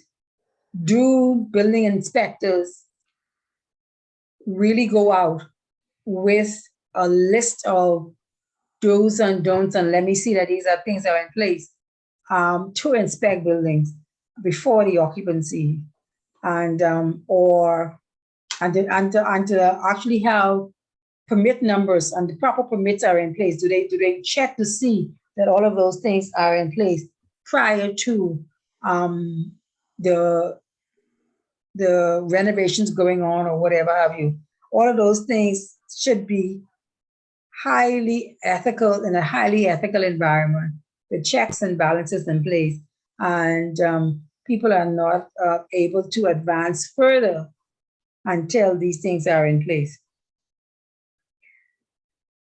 do building inspectors really go out with a list of do's and don'ts and let me see that these are things that are in place to inspect buildings before the occupancy, and to actually have permit numbers and the proper permits are in place? Do they check to see that all of those things are in place prior to the renovations going on or whatever have you? All of those things should be highly ethical in a highly ethical environment, the checks and balances in place, and people are not able to advance further until these things are in place.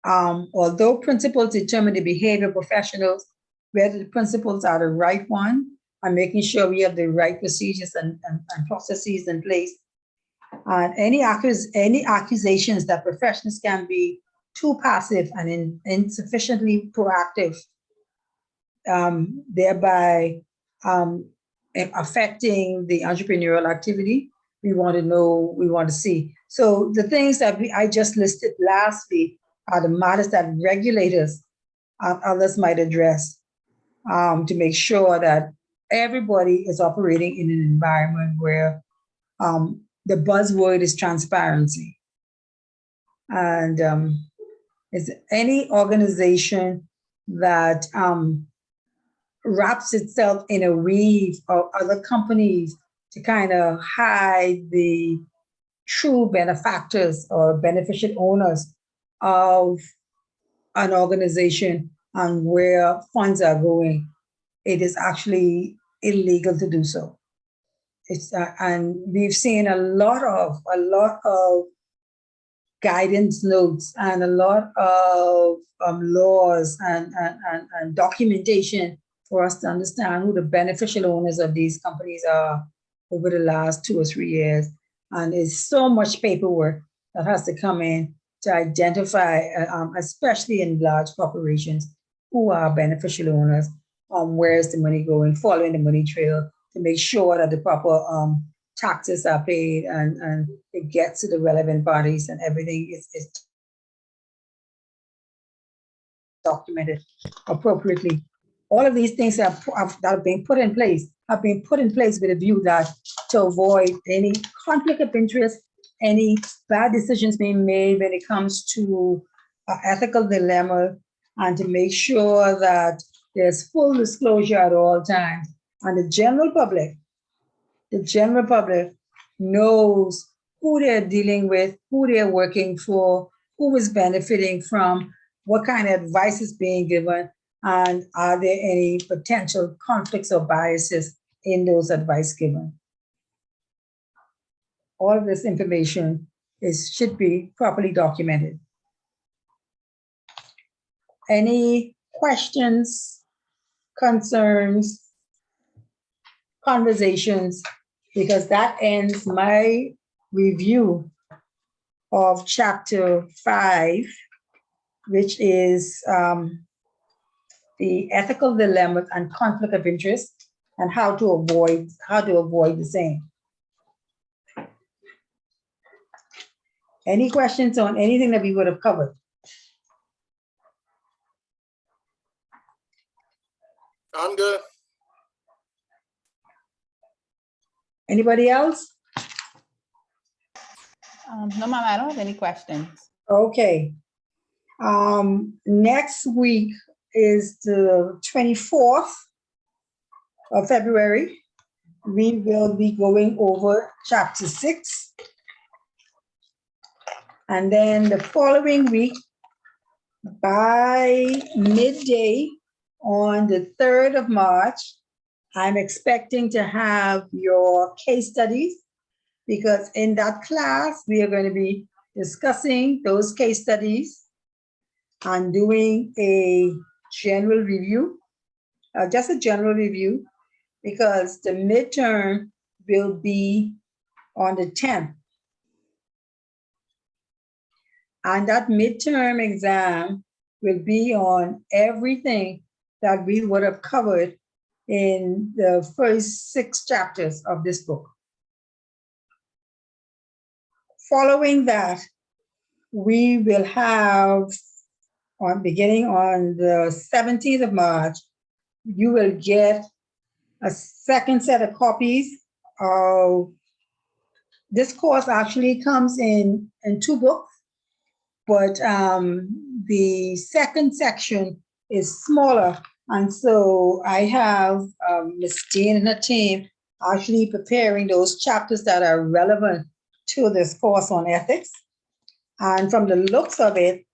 Although principles determine the behavior of professionals, whether the principles are the right one and making sure we have the right procedures and processes in place. And any accusations that professionals can be too passive and insufficiently proactive, thereby affecting the entrepreneurial activity, we want to know, we want to see. So the things that I just listed lastly are the matters that regulators and others might address to make sure that everybody is operating in an environment where the buzzword is transparency. And is any organization that wraps itself in a weave of other companies to kind of hide the true benefactors or beneficial owners of an organization and where funds are going, it is actually illegal to do so. It's and we've seen a lot of guidance notes and a lot of laws and documentation for us to understand who the beneficial owners of these companies are over the last 2 or 3 years. And there's so much paperwork that has to come in to identify, especially in large corporations, who are beneficial owners, where's the money going, following the money trail to make sure that the proper taxes are paid and it gets to the relevant parties and everything is documented appropriately. All of these things that have been put in place with a view that to avoid any conflict of interest, any bad decisions being made when it comes to ethical dilemma, and to make sure that there's full disclosure at all times. And the general public knows who they're dealing with, who they're working for, who is benefiting from, what kind of advice is being given, and are there any potential conflicts or biases in those advice given. All of this information should be properly documented. Any questions, concerns, conversations? Because that ends my review of chapter 5, which is the ethical dilemmas and conflict of interest and how to avoid the same. Any questions on anything that we would have covered? I'm good. Anybody else? No, Mama, I don't have any questions. Okay. Next week is the 24th of February. We will be going over chapter 6. And then the following week, by midday on the 3rd of March, I'm expecting to have your case studies, because in that class, we are going to be discussing those case studies and doing a general review, just a general review, because the midterm will be on the 10th. And that midterm exam will be on everything that we would have covered in the first 6 chapters of this book. Following that, we will have, beginning on the 17th of March, you will get a second set of copies of this course. Actually comes in 2 books, but the second section is smaller. And so I have Ms. Dean and her team actually preparing those chapters that are relevant to this course on ethics. And from the looks of it,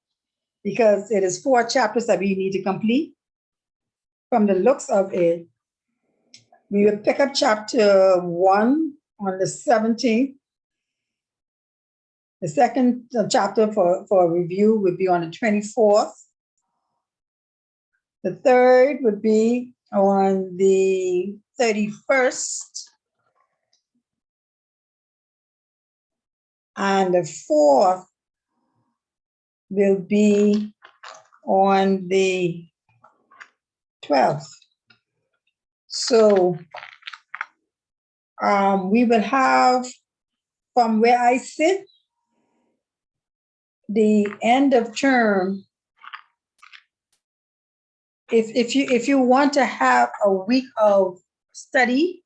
because it is 4 chapters that we need to complete, from the looks of it, we will pick up chapter 1 on the 17th. The second chapter for review would be on the 24th. The third would be on the 31st. And the 4th will be on the 12th. So we will have, from where I sit, the end of term. If you want to have a week of study,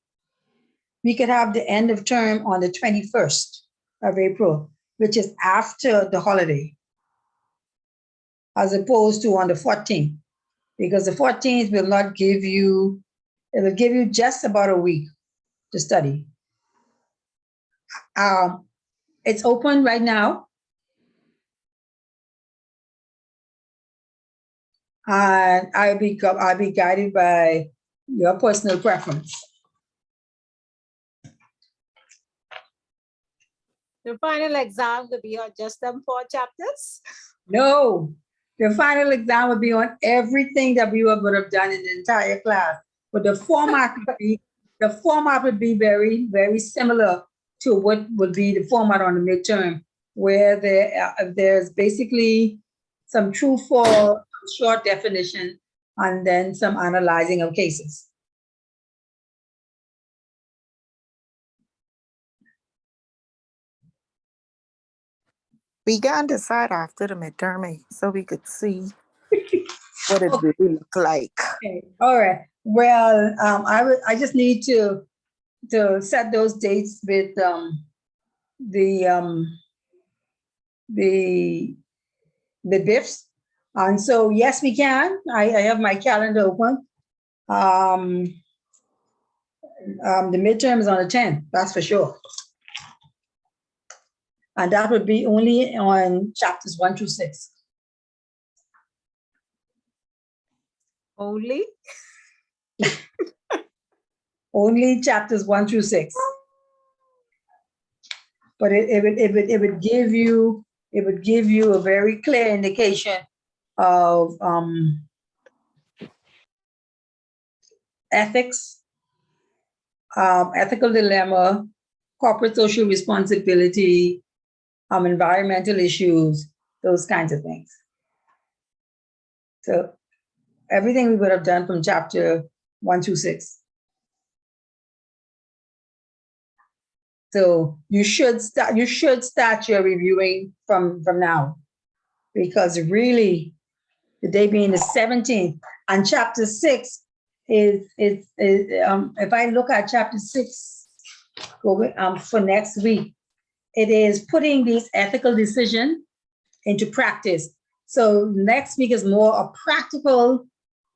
we could have the end of term on the 21st of April, which is after the holiday, as opposed to on the 14th, because the 14th will not give you, it will give you just about a week to study. It's open right now. And I'll be guided by your personal preference. The final exam will be on just them 4 chapters. No, the final exam would be on everything that we would have done in the entire class. But the format would be very, very similar to what would be the format on the midterm, where there's basically some true false, short definition, and then some analyzing of cases. We can decide after the midterm, so we could see what it really look like. Okay. All right. Well, I just need to set those dates with the BIFs. And so, yes, we can. I have my calendar open. The midterm is on the 10th, that's for sure. And that would be only on chapters 1 through 6. Only? Only chapters 1 through 6. But it would give you a very clear indication of ethics, ethical dilemma, corporate social responsibility, environmental issues, those kinds of things. So everything we would have done from chapter 1 through 6. So you should start your reviewing from now, because really the day being the 17th, and chapter 6 is if I look at chapter 6 for next week, it is putting these ethical decisions into practice. So next week is more a practical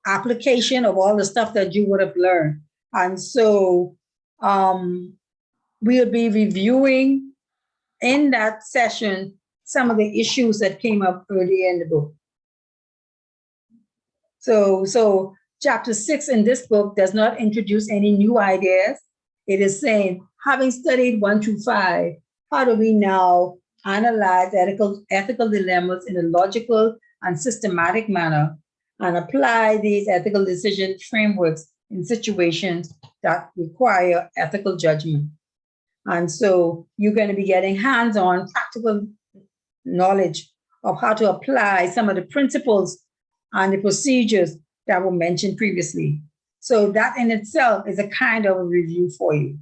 application of all the stuff that you would have learned. And so we'll be reviewing in that session some of the issues that came up earlier in the book. So chapter 6 in this book does not introduce any new ideas. It is saying, having studied 1 through 5, how do we now analyze ethical dilemmas in a logical and systematic manner and apply these ethical decision frameworks in situations that require ethical judgment? And so you're going to be getting hands-on practical knowledge of how to apply some of the principles and the procedures that were mentioned previously. So that in itself is a kind of a review for you.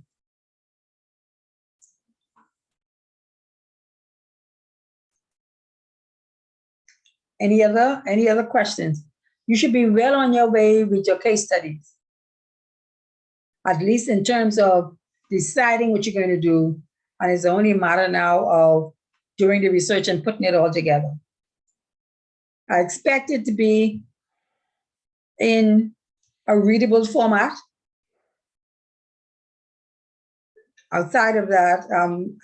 Any other questions? You should be well on your way with your case studies, at least in terms of deciding what you're going to do. And it's only a matter now of doing the research and putting it all together. I expect it to be in a readable format. Outside of that,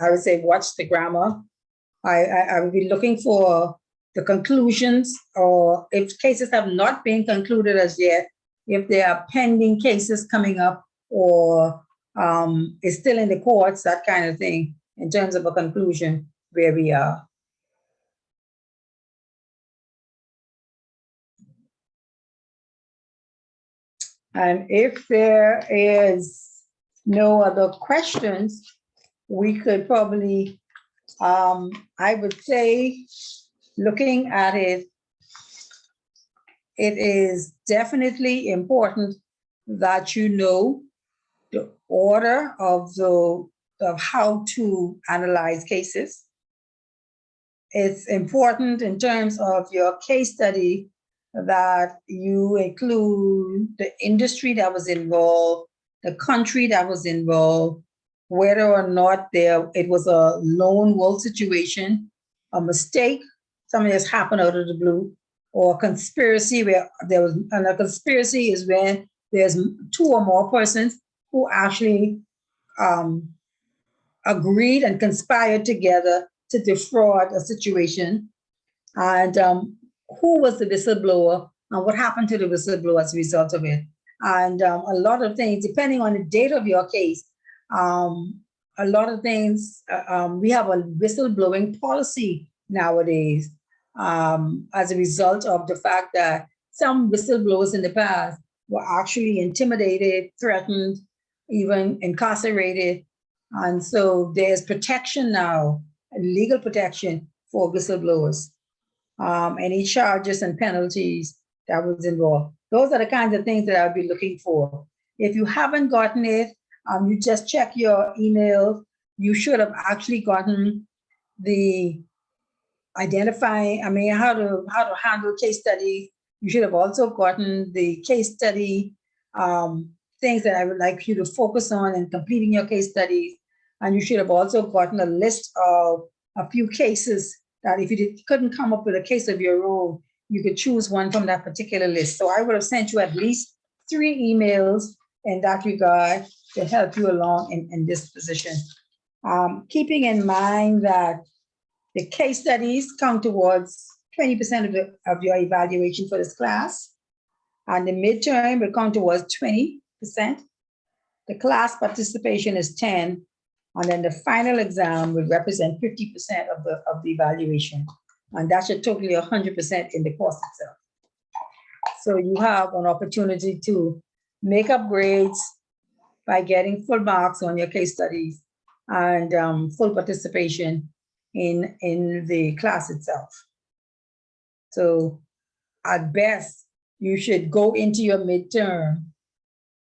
I would say watch the grammar. I would be looking for the conclusions, or if cases have not been concluded as yet, if there are pending cases coming up, or it's still in the courts, that kind of thing, in terms of a conclusion where we are. And if there is no other questions, we could probably, I would say, looking at it, it is definitely important that you know the order of how to analyze cases. It's important in terms of your case study that you include the industry that was involved, the country that was involved, whether or not it was a lone wolf situation, a mistake, something that's happened out of the blue, or a conspiracy where there was, and a conspiracy is when there's 2 or more persons who actually agreed and conspired together to defraud a situation. And who was the whistleblower and what happened to the whistleblower as a result of it. And a lot of things, depending on the date of your case, a lot of things, we have a whistleblowing policy nowadays as a result of the fact that some whistleblowers in the past were actually intimidated, threatened, even incarcerated. And so there's protection now, legal protection for whistleblowers. Any charges and penalties that was involved. Those are the kinds of things that I'll be looking for. If you haven't gotten it, you just check your email. You should have actually gotten the identifying, how to handle case studies. You should have also gotten the case study things that I would like you to focus on in completing your case studies. And you should have also gotten a list of a few cases that if you couldn't come up with a case of your own, you could choose one from that particular list. So I would have sent you at least 3 emails in that regard to help you along in this position. Keeping in mind that the case studies count towards 20% of your evaluation for this class, and the midterm will count towards 20%. The class participation is 10, and then the final exam will represent 50% of the evaluation, and that should total 100% in the course itself. So you have an opportunity to make up grades by getting full marks on your case studies and full participation in the class itself. So at best, you should go into your midterm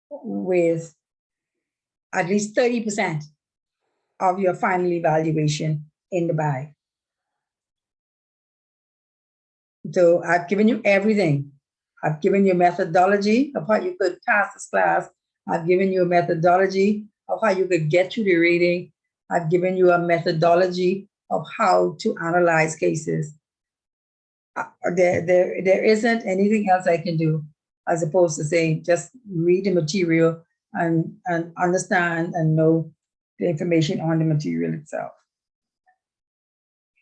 with at least 30% of your final evaluation in the bag. So I've given you everything. I've given you a methodology of how you could pass this class. I've given you a methodology of how you could get to the rating. I've given you a methodology of how to analyze cases. There isn't anything else I can do as opposed to saying just read the material and understand and know the information on the material itself.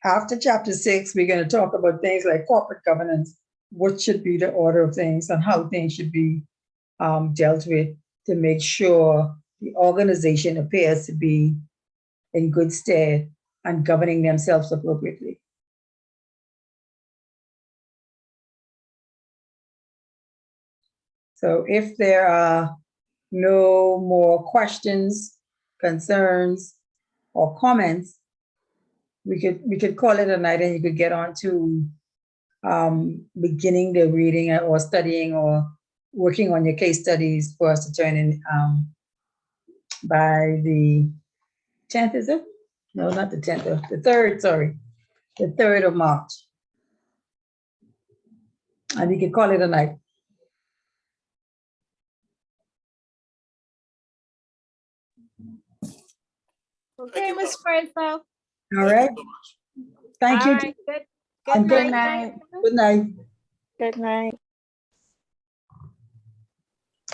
After chapter 6, we're going to talk about things like corporate governance, what should be the order of things and how things should be dealt with to make sure the organization appears to be in good stead and governing themselves appropriately. So if there are no more questions, concerns, or comments, we could call it a night and you could get on to beginning the reading or studying or working on your case studies for us to turn in by the 10th, is it? No, not the 10th, the 3rd, sorry. The 3rd of March. And you could call it a night. Okay, Ms. Fraser. All right. Thank you. All right, good And night. night. Good night. Good night.